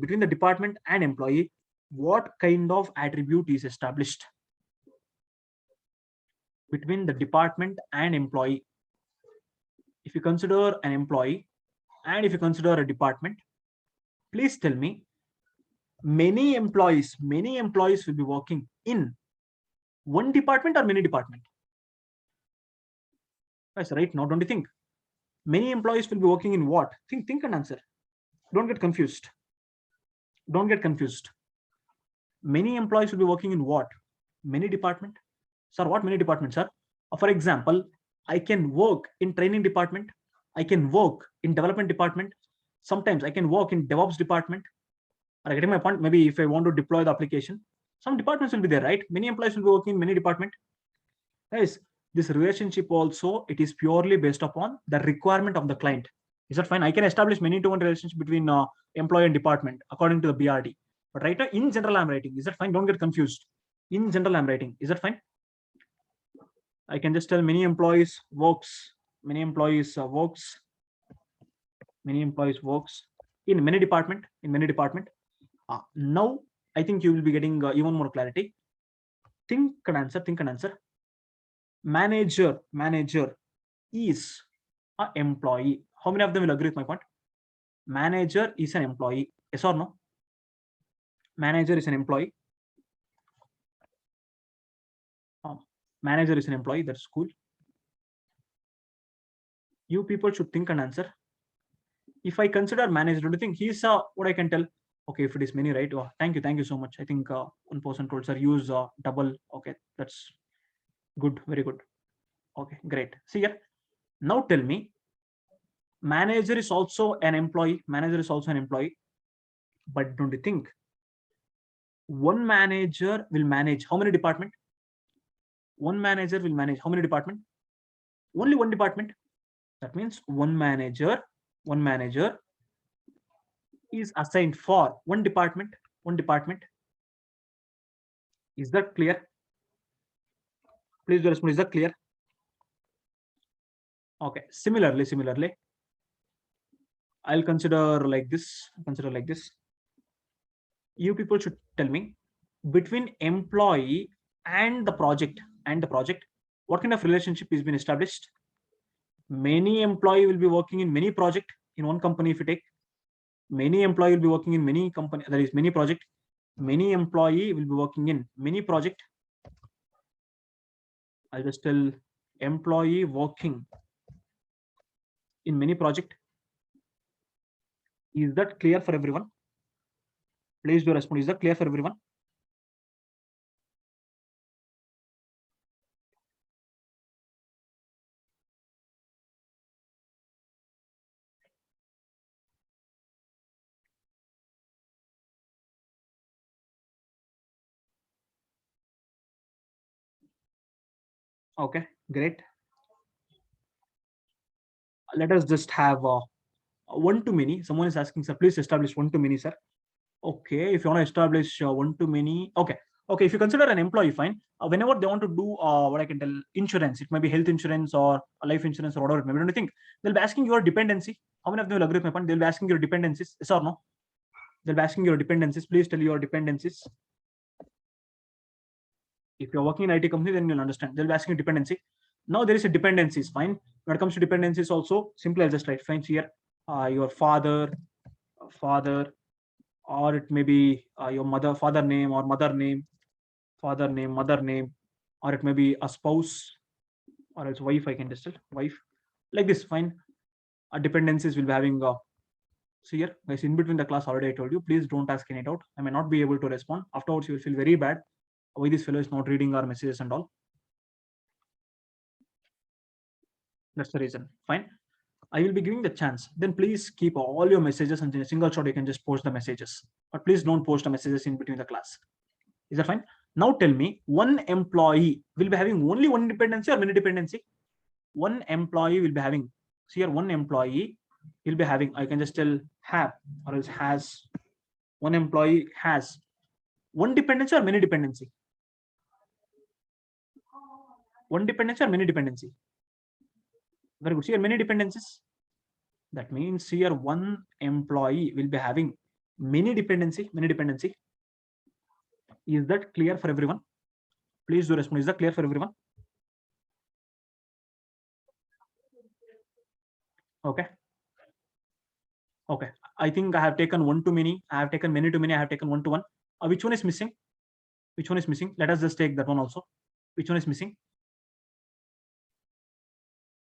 what kind of attribute is established? Between the department and employee. If you consider an employee and if you consider a department, please tell me, many employees will be working in one department or many department? That's right. Now, don't you think many employees will be working in what? Think and answer. Don't get confused. Many employees will be working in what? Many department. Sir, what many departments, sir? For example, I can work in training department. I can work in development department. Sometimes I can work in DevOps department. Are you getting my point? Maybe if I want to deploy the application, some departments will be there, right? Many employees will be working in many department. Guys, this relationship also, it is purely based upon the requirement of the client. Is that fine? I can establish many-to-one relationship between employee and department according to the BRD. But right now, in general, I'm writing. Is that fine? Don't get confused. In general, I'm writing. Is that fine? I can just tell many employees works in many department. Now, I think you will be getting even more clarity. Think and answer. Manager is an employee. How many of them will agree with my point? Manager is an employee. Yes or no? Manager is an employee. Manager is an employee. That's cool. You people should think and answer. If I consider manager, do you think he's what I can tell? Okay, if it is many, right? Oh, thank you so much. I think one person told sir use double. Okay, that's good, very good. Okay, great. See here. Now tell me, manager is also an employee. Manager is also an employee. But don't you think one manager will manage how many department? One manager will manage how many department? Only one department. That means one manager is assigned for one department. One department. Is that clear? Please respond. Is that clear? Okay. Similarly, I'll consider like this. Consider like this. You people should tell me between employee and the project what kind of relationship is been established. Many employee will be working in many project in one company. If you take many employee will be working in many company, that is many project. Many employee will be working in many project. I'll just tell employee working in many project. Is that clear for everyone? Please do respond. Is that clear for everyone? Okay, great. Let us just have one to many. Someone is asking, sir, please establish one to many, sir. Okay, if you want to establish one to many, okay. Okay, if you consider an employee, fine. Whenever they want to do what I can tell, insurance, it may be health insurance or life insurance or whatever it may be. Don't you think they'll be asking your dependency? How many of them will agree with my point? They'll be asking your dependencies, yes or no? They'll be asking your dependencies. Please tell your dependencies. If you're working in IT company, then you'll understand. They'll be asking dependency. Now there is a dependencies, fine. When it comes to dependencies, also simply I'll just write fine here. Your father, or it may be your father name or mother name, mother name, or it may be a spouse, or else wife. I can just tell wife like this. Fine. Dependencies will be having. So here, guys, in between the class already I told you, please don't ask any doubt. I may not be able to respond. Afterwards, you will feel very bad. Why this fellow is not reading our messages and all. That's the reason. Fine. I will be giving the chance. Then please keep all your messages and in a single shot you can just post the messages. But please don't post the messages in between the class. Is that fine? Now tell me, one employee will be having only one dependency or many dependency? One employee will be having. So here one employee will be having. I can just tell have or else has. One employee has one dependency or many dependency? One dependency or many dependency? Very good. So here many dependencies. That means here one employee will be having many dependency. Is that clear for everyone? Please do respond. Is that clear for everyone? Okay. Okay. I think I have taken one to many. I have taken many to many. I have taken one to one. Which one is missing? Which one is missing? Let us just take that one also. Which one is missing?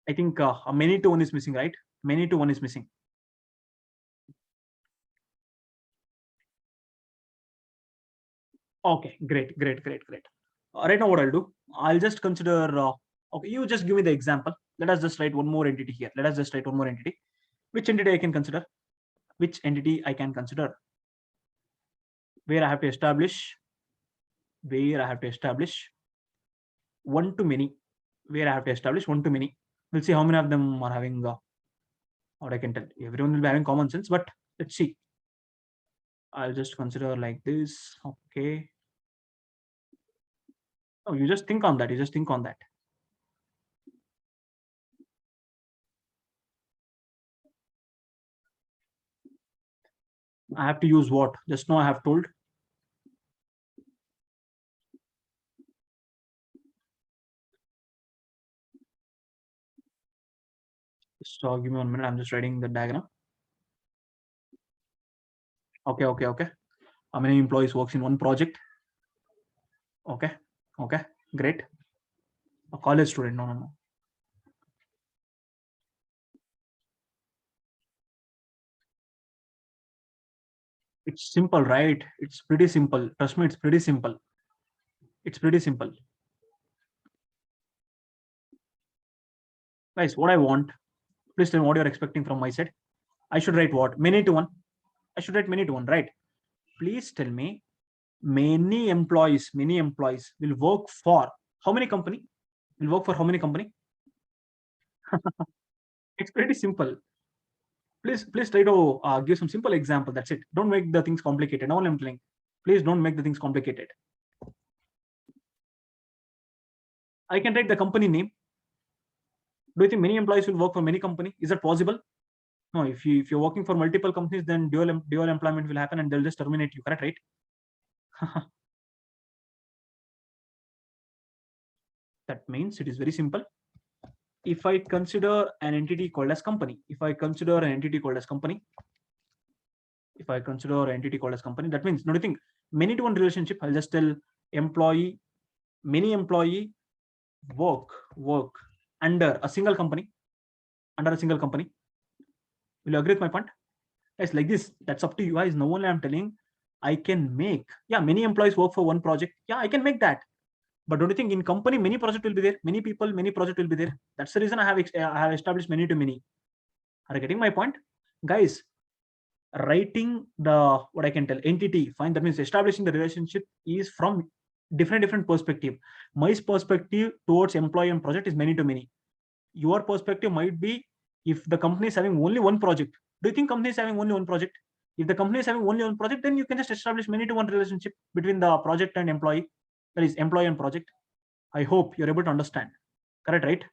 I think many to one is missing, right? Many to one is missing. Okay, great. Right now, what I'll do, I'll just consider. Okay, you just give me the example. Let us just write one more entity here. Which entity I can consider? Where I have to establish. One to many. Where I have to establish one to many. We'll see how many of them are having. What I can tell. Everyone will be having common sense, but let's see. I'll just consider like this. Okay. Oh, you just think on that. I have to use what? Just now I have told. Just give me 1 minute. I'm just writing the diagram. Okay. How many employees works in one project? Okay. Great. A college student. No. It's simple, right? It's pretty simple. Trust me, it's pretty simple. It's pretty simple. Guys, what I want, please tell me what you're expecting from my side. I should write what? Many to one. I should write many to one, right? Please tell me many employees will work for how many company? Will work for how many company? It's pretty simple. Please try to give some simple example. That's it. Don't make the things complicated. No one I'm telling. Please don't make the things complicated. I can write the company name. Do you think many employees will work for many company? Is that possible? No. If you're working for multiple companies, then dual employment will happen, and they'll just terminate you. Correct, right? That means it is very simple. If I consider an entity called as company, if I consider an entity called as company, that means nothing. Many to one relationship. I'll just tell employee, many employee work under a single company. Will you agree with my point? It's like this. That's up to you guys. No one I'm telling. I can make. Yeah, many employees work for one project. Yeah, I can make that. But don't you think in company many project will be there? Many people, many project will be there. That's the reason I have established many to many. Are you getting my point, guys? Writing the what I can tell entity fine. That means establishing the relationship is from different perspective. My perspective towards employee and project is many to many. Your perspective might be if the company is having only one project. Do you think company is having only one project? If the company is having only one project, then you can just establish many to one relationship between the project and employee. That is employee and project. I hope you're able to understand. Correct, right?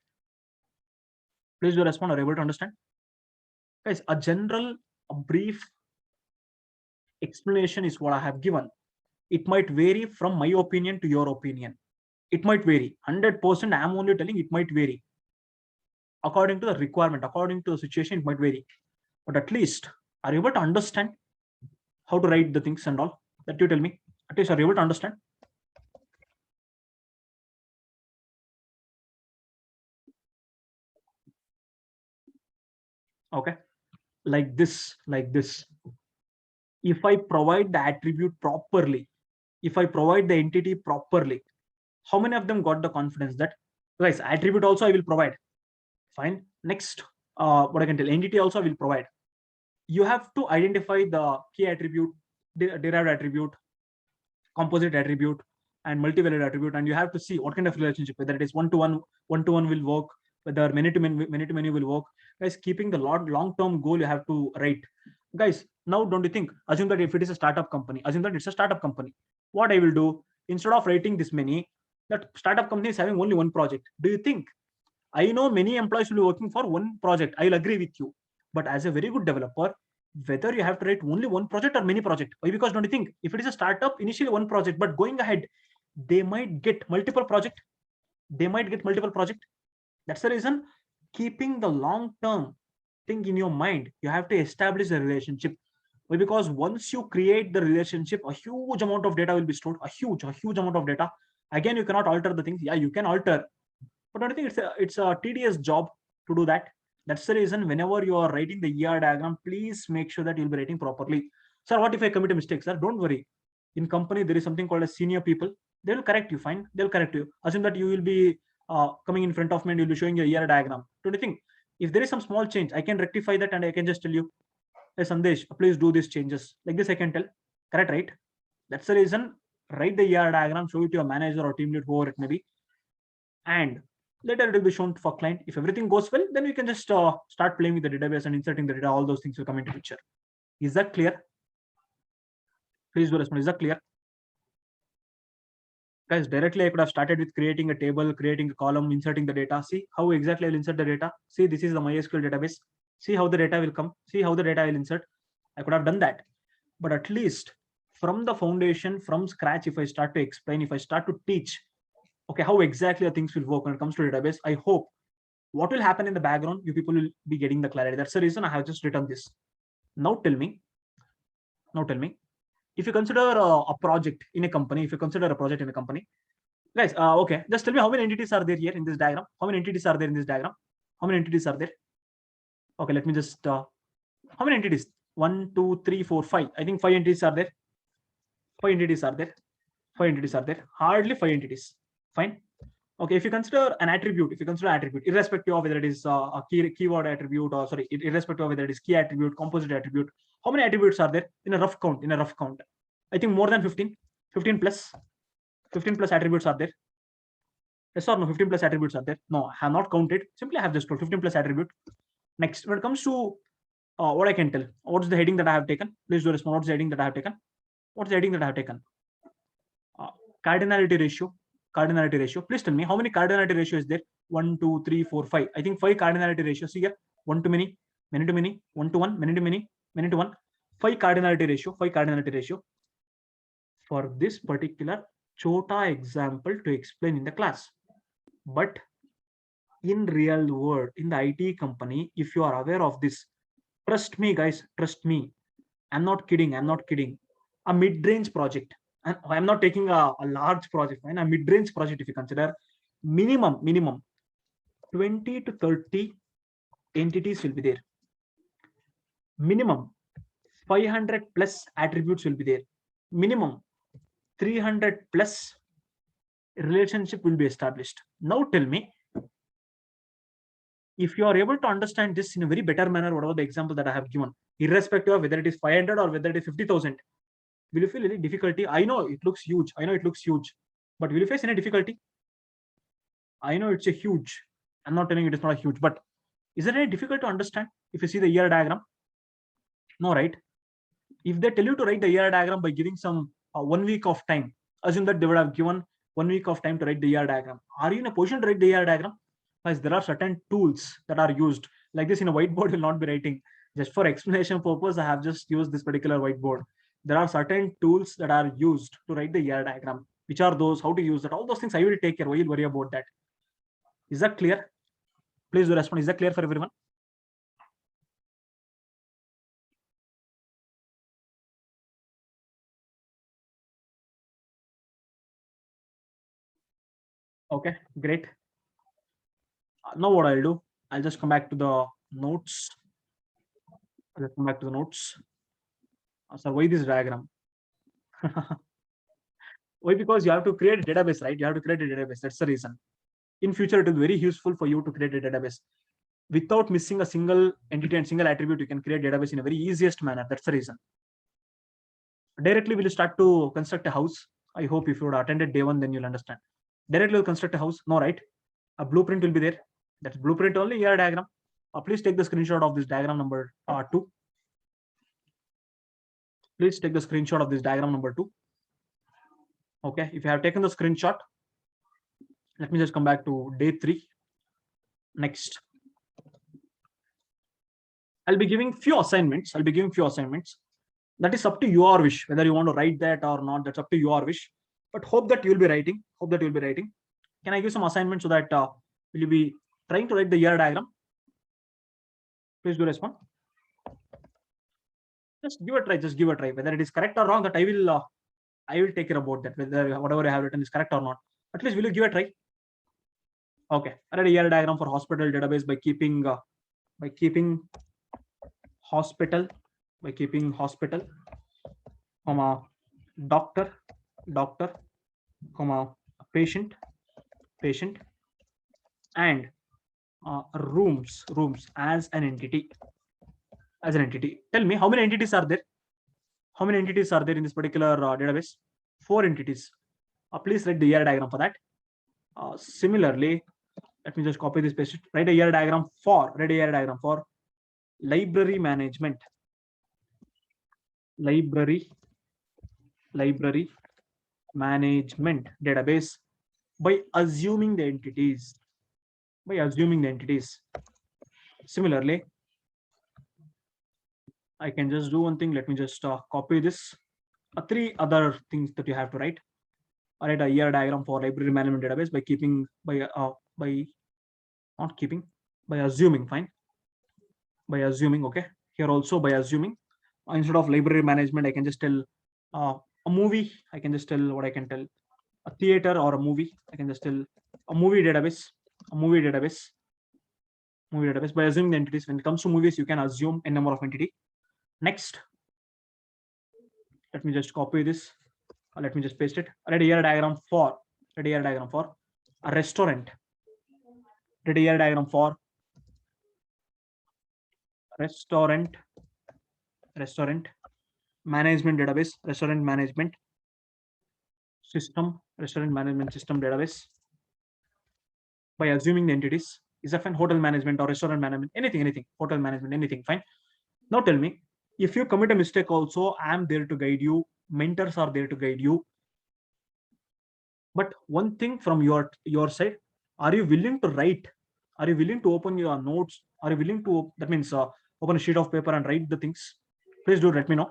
Please do respond. Are able to understand, guys? A brief explanation is what I have given. It might vary from my opinion to your opinion. It might vary. 100% I am only telling it might vary. According to the requirement, according to the situation, it might vary. But at least, are you able to understand how to write the things and all? That you tell me. At least are you able to understand? Okay. Like this. If I provide the attribute properly, if I provide the entity properly, how many of them got the confidence that, guys, attribute also I will provide? Fine. Next, what I can tell, entity also I will provide. You have to identify the key attribute, derived attribute, composite attribute, and multivariate attribute, and you have to see what kind of relationship, whether it is one-to-one will work, whether many-to-many will work. Guys, keeping the long-term goal you have to write. Guys, now don't you think, assume that if it is a startup company, assume that it's a startup company. What I will do, instead of writing this many, that startup company is having only one project. Do you think, I know many employees will be working for one project, I'll agree with you. But as a very good developer, whether you have to write only one project or many project. Why? Because don't you think if it is a startup, initially one project, but going ahead, they might get multiple project. That's the reason, keeping the long-term thing in your mind, you have to establish a relationship. Why? Because once you create the relationship, a huge amount of data will be stored, a huge amount of data. Again, you cannot alter the things. Yeah, you can alter, but I think it's a tedious job to do that. That's the reason whenever you are writing the ER diagram, please make sure that you'll be writing properly. Sir, what if I commit a mistake? Sir, don't worry. In company, there is something called as senior people. They'll correct you. Fine, they'll correct you. Assume that you will be coming in front of me and you'll be showing your ER diagram. Don't you think if there is some small change, I can rectify that and I can just tell you, hey Sandesh, please do these changes. Like this, I can tell. Correct, right? That's the reason. Write the ER diagram, show it to your manager or team lead, whoever it may be, and later it will be shown for client. If everything goes well, then we can just start playing with the database and inserting the data. All those things will come into picture. Is that clear? Please do respond. Is that clear? Guys, directly I could have started with creating a table, creating a column, inserting the data. See how exactly I'll insert the data. See, this is the MySQL database. See how the data will come. See how the data I'll insert. I could have done that. But at least from the foundation, from scratch, if I start to explain, if I start to teach, okay, how exactly the things will work when it comes to database, I hope what will happen in the background, you people will be getting the clarity. That's the reason I have just written this. Now tell me, if you consider a project in a company, guys, okay, just tell me how many entities are there here in this diagram? How many entities are there in this diagram? How many entities are there? Okay, let me just, how many entities? 1, 2, 3, 4, 5. I think 5 entities are there. 5 entities are there. 5 entities are there. Hardly 5 entities. Fine. Okay, if you consider an attribute, irrespective of whether it is a keyword attribute or sorry, irrespective of whether it is key attribute, composite attribute, how many attributes are there in a rough count? I think more than 15. 15 plus attributes are there. Yes or no? 15 plus attributes are there. No, I have not counted. Simply I have just told 15 plus attribute. Next, when it comes to what I can tell, what's the heading that I have taken? Please do respond. What's the heading that I have taken? Cardinality ratio. Please tell me how many cardinality ratio is there? 1, 2, 3, 4, 5. I think 5 cardinality ratios. See here, 1 to many, many to many, 1 to 1, many to many, many to 1. 5 cardinality ratio. For this particular chota example to explain in the class. But in real world, in the IT company, if you are aware of this, trust me guys, trust me, I'm not kidding. A mid-range project, and I'm not taking a large project, a mid-range project, if you consider, minimum 20 to 30 entities will be there. Minimum 500 plus attributes will be there. Minimum 300 plus relationship will be established. Now tell me, if you are able to understand this in a very better manner, whatever the example that I have given, irrespective of whether it is 500 or whether it is 50,000, will you feel any difficulty? I know it looks huge, but will you face any difficulty? I know it's a huge. I'm not telling you it is not a huge, but is it any difficult to understand if you see the ER diagram? No, right? If they tell you to write the ER diagram by giving some 1 week of time, assume that they would have given 1 week of time to write the ER diagram. Are you in a position to write the ER diagram? Guys, there are certain tools that are used. Like this in a whiteboard will not be writing. Just for explanation purpose, I have just used this particular whiteboard. There are certain tools that are used to write the ER diagram. Which are those? How to use that? All those things I will take care. Why will worry about that? Is that clear? Please do respond. Is that clear for everyone? Okay, great. Now what I'll do, I'll just come back to the notes. So why this diagram? Why? Because you have to create a database, right? That's the reason. In future, it is very useful for you to create a database. Without missing a single entity and single attribute, you can create a database in a very easiest manner. That's the reason. Directly, we'll start to construct a house. I hope if you would have attended day 1, then you'll understand. Directly, we'll construct a house. No, right? A blueprint will be there. That's blueprint only, ER diagram. Please take the screenshot of this diagram number 2. Please take the screenshot of this diagram number 2. Okay, if you have taken the screenshot, let me just come back to day 3. Next, I'll be giving few assignments. That is up to your wish, whether you want to write that or not. That's up to your wish. But hope that you'll be writing. Can I give some assignments so that will you be trying to write the ER diagram? Please do respond. Just give a try. Whether it is correct or wrong, that I will take care about that. Whether whatever I have written is correct or not. At least will you give a try? Okay, I write a ER diagram for hospital database by keeping hospital, comma doctor, comma patient, and rooms as an entity. Tell me how many entities are there? In this particular database? 4 entities. Please write the ER diagram for that. Similarly, let me just copy this, paste it. Write a ER diagram for library management. Library management database by assuming the entities. Similarly, I can just do one thing. Let me just copy this. 3 other things that you have to write. I write a ER diagram for library management database by assuming. Fine. By assuming, okay. Here also by assuming. Instead of library management, I can just tell a movie. I can just tell what I can tell. A theater or a movie. I can just tell a movie database. By assuming the entities. When it comes to movies, you can assume a number of entity. Next, let me just copy this. Let me just paste it. Ready here diagram for a restaurant. Ready here diagram for restaurant management database, restaurant management system database. By assuming the entities, is that fine? Hotel management or restaurant management, anything, hotel management, anything, fine. Now tell me, if you commit a mistake also, I am there to guide you. Mentors are there to guide you. But one thing from your side, are you willing to write? Are you willing to open your notes? Are you willing to, that means open a sheet of paper and write the things? Please do let me know.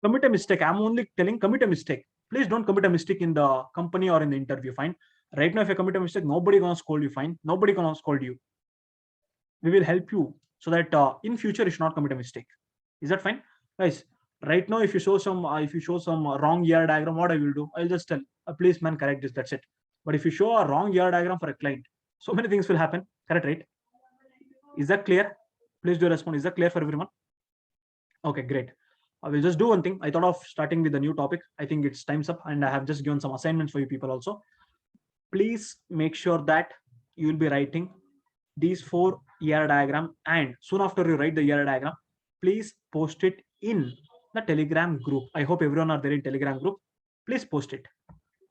Commit a mistake. I'm only telling commit a mistake. Please don't commit a mistake in the company or in the interview, fine? Right now, if you commit a mistake, nobody gonna scold you, fine? Nobody gonna scold you. We will help you so that in future you should not commit a mistake. Is that fine, guys? Right now, if you show some wrong ER diagram, what I will do, I'll just tell, please man, correct this, that's it. But if you show a wrong ER diagram for a client, so many things will happen. Correct, right? Is that clear? Please do respond. Is that clear for everyone? Okay, great. I will just do one thing. I thought of starting with a new topic. I think it's time's up, and I have just given some assignments for you people also. Please make sure that you will be writing these 4 ER diagram, and soon after you write the ER diagram, please post it in the Telegram group. I hope everyone are there in Telegram group. Please post it.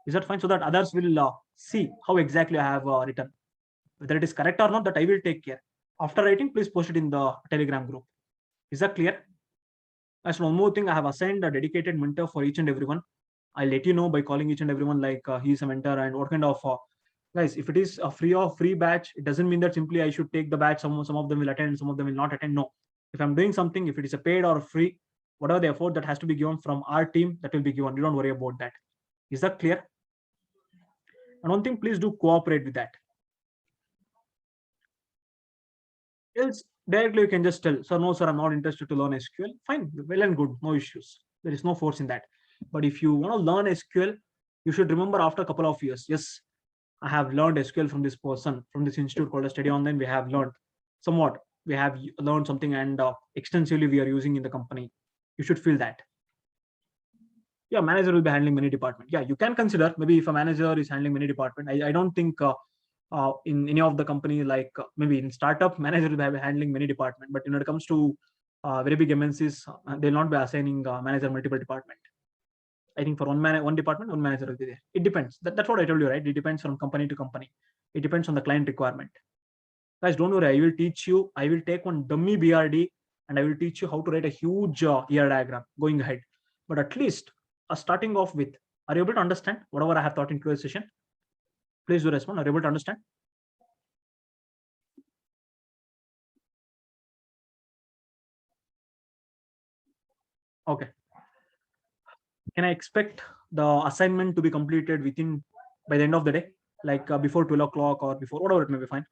Is that fine? So that others will see how exactly I have written. Whether it is correct or not, that I will take care. After writing, please post it in the Telegram group. Is that clear? As one more thing, I have assigned a dedicated mentor for each and everyone. I'll let you know by calling each and everyone like he's a mentor and what kind of guys. If it is a free batch, it doesn't mean that simply I should take the batch. Some of them will attend, some of them will not attend. No, if I'm doing something, if it is a paid or free, whatever the effort that has to be given from our team, that will be given. You don't worry about that. Is that clear? And one thing, please do cooperate with that. Else directly you can just tell, sir, no, sir, I'm not interested to learn SQL. Fine, well and good, no issues. There is no force in that. But if you want to learn SQL, you should remember after a couple of years, yes, I have learned SQL from this person, from this institute called a Study Online. We have learned somewhat. We have learned something, and extensively we are using in the company. You should feel that. Yeah, manager will be handling many departments. Yeah, you can consider maybe if a manager is handling many departments. I don't think in any of the company, like maybe in startup, manager will be handling many departments. But when it comes to very big MNCs, they'll not be assigning manager multiple department. I think for one department, one manager will be there. It depends. That's what I told you, right? It depends from company to company. It depends on the client requirement. Guys, don't worry. I will teach you. I will take one dummy BRD and I will teach you how to write a huge ER diagram going ahead. But at least starting off with, are you able to understand whatever I have taught in today's session? Please do respond. Are you able to understand? Okay. Can I expect the assignment to be completed within by the end of the day, like before 12 o'clock or before whatever it may be, fine?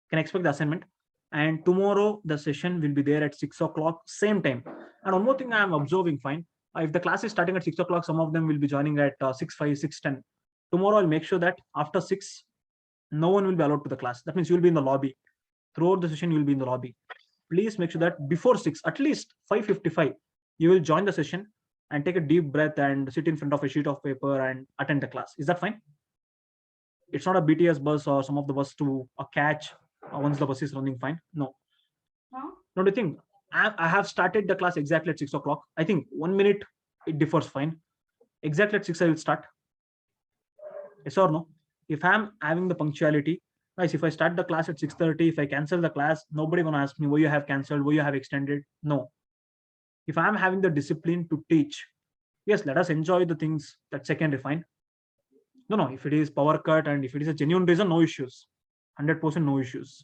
Can I expect the assignment? And tomorrow the session will be there at 6 o'clock, same time. And one more thing I am observing, fine. If the class is starting at 6 o'clock, some of them will be joining at 6:05, 6:10. Tomorrow I'll make sure that after 6, no one will be allowed to the class. That means you'll be in the lobby. Throughout the session, you'll be in the lobby. Please make sure that before 6, at least 5:55, you will join the session and take a deep breath and sit in front of a sheet of paper and attend the class. Is that fine? It's not a BTS bus or some of the bus to catch once the bus is running, fine? No. Don't you think? I have started the class exactly at 6 o'clock. I think 1 minute, it differs, fine. Exactly at 6, I will start. Yes or no? If I'm having the punctuality, guys, if I start the class at 6:30, if I cancel the class, nobody gonna ask me why you have canceled, why you have extended. No. If I'm having the discipline to teach, yes, let us enjoy the things. That's secondary, fine. No, if it is power cut and if it is a genuine reason, no issues. 100% no issues.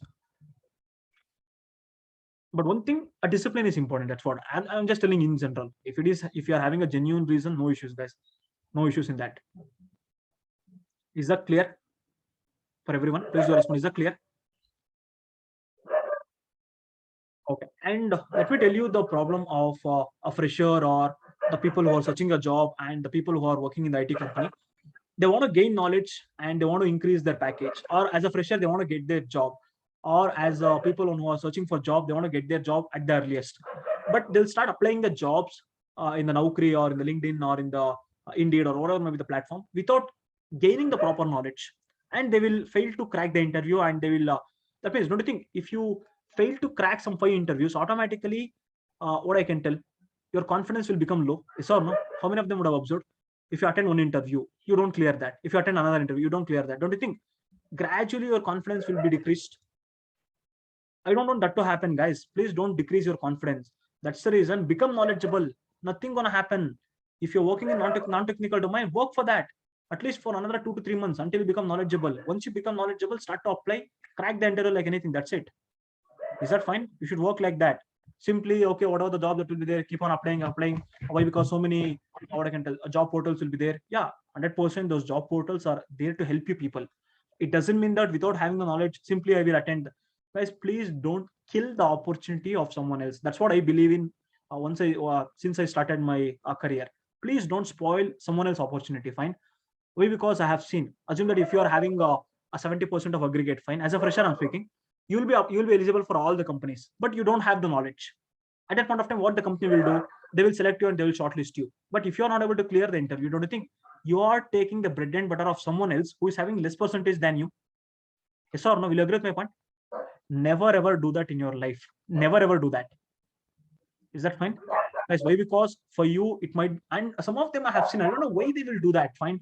But one thing, a discipline is important. That's what I'm just telling in general. If you are having a genuine reason, no issues, guys. No issues in that. Is that clear for everyone? Please do respond. Is that clear? Okay. And let me tell you the problem of a fresher or the people who are searching a job and the people who are working in the IT company. They want to gain knowledge and they want to increase their package. Or as a fresher, they want to get their job. or as people who are searching for job, they want to get their job at the earliest, but they'll start applying the jobs in the Naukri or in the LinkedIn or in the Indeed or whatever may be the platform without gaining the proper knowledge, and they will fail to crack the interview, and they will that means, don't you think if you fail to crack some 5 interviews, automatically what I can tell, your confidence will become low? Yes or no? How many of them would have observed? If you attend one interview, you don't clear that. If you attend another interview, you don't clear that. Don't you think gradually your confidence will be decreased? I don't want that to happen, guys. Please don't decrease your confidence. That's the reason. Become knowledgeable. Nothing gonna happen. If you're working in non-technical domain, work for that at least for another 2 to 3 months until you become knowledgeable. Once you become knowledgeable, start to apply, crack the interview like anything. That's it. Is that fine? You should work like that. Simply, okay, whatever the job that will be there, keep on applying. Why? Because so many, what I can tell, job portals will be there. Yeah, 100%. Those job portals are there to help you people. It doesn't mean that without having the knowledge, simply I will attend. Guys, please don't kill the opportunity of someone else. That's what I believe in. Since I started my career, please don't spoil someone else's opportunity. Fine. Why? Because I have seen. Assume that if you are having a 70% of aggregate, fine. As a fresher, I'm speaking. You'll be eligible for all the companies, but you don't have the knowledge. At that point of time, what the company will do? They will select you and they will shortlist you. But if you are not able to clear the interview, don't you think you are taking the bread and butter of someone else who is having less percentage than you? Yes or no? Will you agree with my point? Never ever do that in your life. Never ever do that. Is that fine? Guys, why? Because for you, it might, and some of them I have seen, I don't know why they will do that. Fine.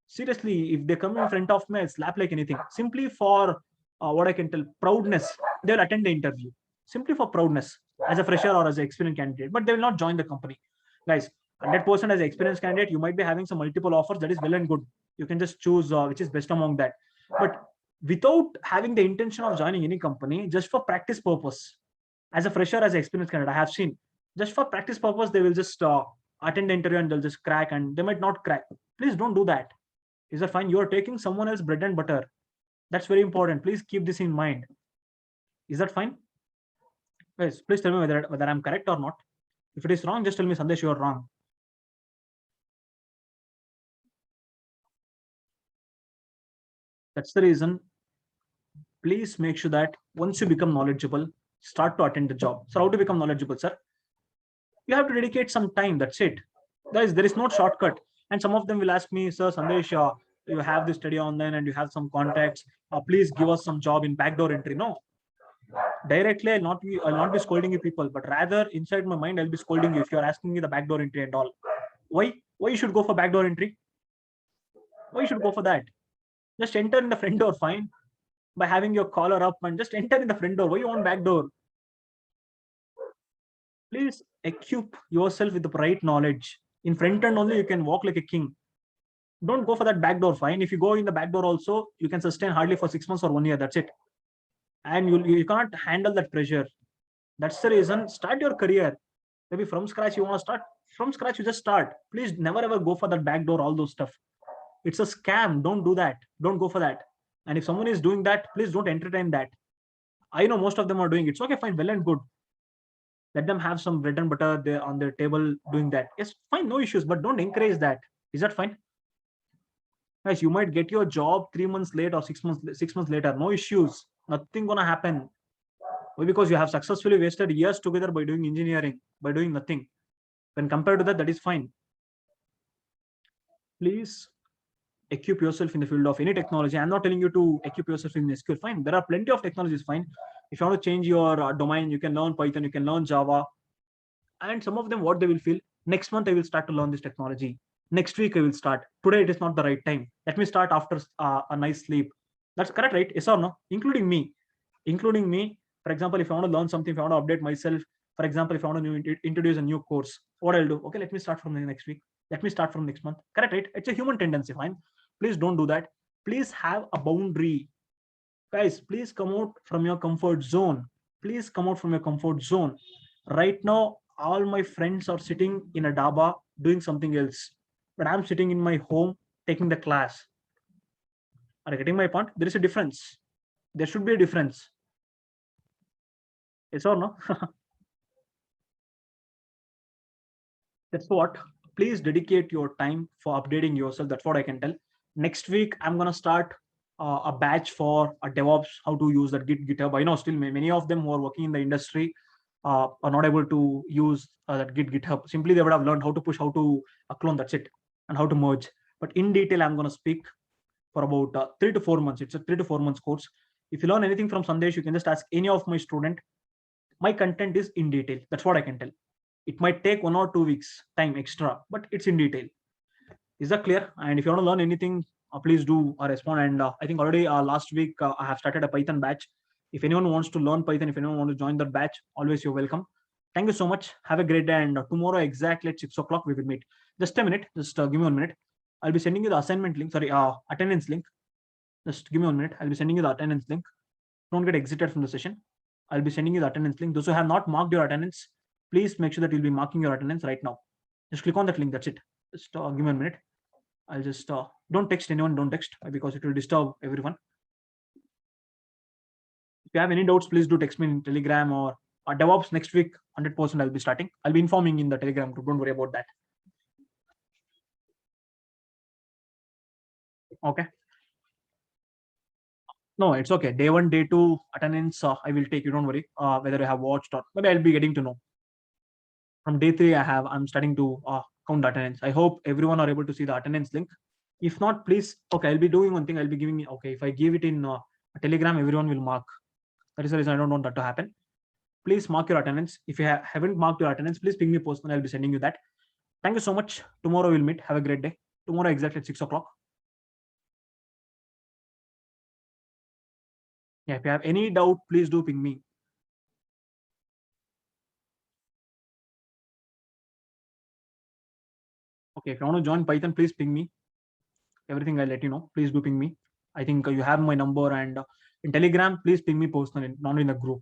Seriously, if they come in front of me, I'll slap like anything. Simply for what I can tell, proudness, they'll attend the interview. Simply for proudness, as a fresher or as an experienced candidate, but they will not join the company. Guys, 100% as an experienced candidate, you might be having some multiple offers. That is well and good. You can just choose which is best among that. But without having the intention of joining any company, just for practice purpose, as a fresher, as an experienced candidate, I have seen just for practice purpose, they will just attend the interview and they'll just crack, and they might not crack. Please don't do that. Is that fine? You are taking someone else's bread and butter. That's very important. Please keep this in mind. Is that fine? Guys, please tell me whether I'm correct or not. If it is wrong, just tell me, Sandesh, you are wrong. That's the reason. Please make sure that once you become knowledgeable, start to attend the job. So how to become knowledgeable, sir? You have to dedicate some time. That's it. Guys, there is no shortcut. And some of them will ask me, sir, Sandesh, you have this study online and you have some contacts. Please give us some job in backdoor entry. No, directly I'll not be scolding you people, but rather inside my mind I'll be scolding you if you're asking me the backdoor entry and all. Why you should go for backdoor entry? Why you should go for that? Just enter in the front door, fine. By having your collar up and just enter in the front door. Why you want backdoor? Please equip yourself with the right knowledge. In front end only you can walk like a king. Don't go for that backdoor, fine. If you go in the backdoor also, you can sustain hardly for 6 months or 1 year. That's it. And you cannot handle that pressure. That's the reason. Start your career. Maybe from scratch you want to start. From scratch you just start. Please never ever go for that backdoor, all those stuff. It's a scam. Don't do that. Don't go for that. And if someone is doing that, please don't entertain that. I know most of them are doing it. It's okay, fine, well and good. Let them have some bread and butter there on their table doing that. Yes, fine, no issues, but don't encourage that. Is that fine? Guys, you might get your job 3 months late or 6 months later. No issues. Nothing gonna happen. Why? Because you have successfully wasted years together by doing engineering, by doing nothing. When compared to that, that is fine. Please equip yourself in the field of any technology. I'm not telling you to equip yourself in SQL. Fine. There are plenty of technologies. Fine. If you want to change your domain, you can learn Python, you can learn Java. And some of them, what they will feel, next month I will start to learn this technology. Next week I will start. Today it is not the right time. Let me start after a nice sleep. That's correct, right? Yes or no? Including me. Including me. For example, if I want to learn something, if I want to update myself, for example, if I want to introduce a new course, what I'll do? Okay, let me start from the next week. Let me start from next month. Correct, right? It's a human tendency. Fine. Please don't do that. Please have a boundary. Guys, please come out from your comfort zone. Please come out from your comfort zone. Right now, all my friends are sitting in a daba doing something else, but I'm sitting in my home taking the class. Are you getting my point? There is a difference. There should be a difference. Yes or no? That's what. Please dedicate your time for updating yourself. That's what I can tell. Next week, I'm gonna start. a batch for a DevOps, how to use that GitHub. I know still many of them who are working in the industry are not able to use that GitHub. Simply they would have learned how to push, how to clone, that's it, and how to merge. But in detail, I'm going to speak for about 3 to 4 months. It's a 3 to 4 months course. If you learn anything from Sandesh, you can just ask any of my student. My content is in detail. That's what I can tell. It might take 1 or 2 weeks time extra, but it's in detail. Is that clear? And if you want to learn anything, please do respond. And I think already last week I have started a Python batch. If anyone wants to learn Python, if anyone wants to join that batch, always you're welcome. Thank you so much. Have a great day. And tomorrow exactly at 6 o'clock we will meet. Just a minute. Just give me 1 minute. I'll be sending you the assignment link. Sorry, attendance link. Just give me 1 minute. I'll be sending you the attendance link. Don't get exited from the session. I'll be sending you the attendance link. Those who have not marked your attendance, please make sure that you'll be marking your attendance right now. Just click on that link. That's it. Just give me 1 minute. I'll just don't text anyone. Don't text because it will disturb everyone. If you have any doubts, please do text me in Telegram or DevOps next week. 100% I'll be starting. I'll be informing in the Telegram group. Don't worry about that. Okay. No, it's okay. Day 1, day 2 attendance I will take. You don't worry whether you have watched or maybe I'll be getting to know. From day 3 I'm starting to count the attendance. I hope everyone are able to see the attendance link. If not, please, okay, I'll be doing one thing. I'll be giving, okay, if I give it in Telegram, everyone will mark. That is the reason I don't want that to happen. Please mark your attendance. If you haven't marked your attendance, please ping me personally. I'll be sending you that. Thank you so much. Tomorrow we'll meet. Have a great day. Tomorrow exactly at 6 o'clock. Yeah, if you have any doubt, please do ping me. Okay, if you want to join Python, please ping me. Everything I'll let you know. Please do ping me. I think you have my number, and in Telegram, please ping me personally, not in the group.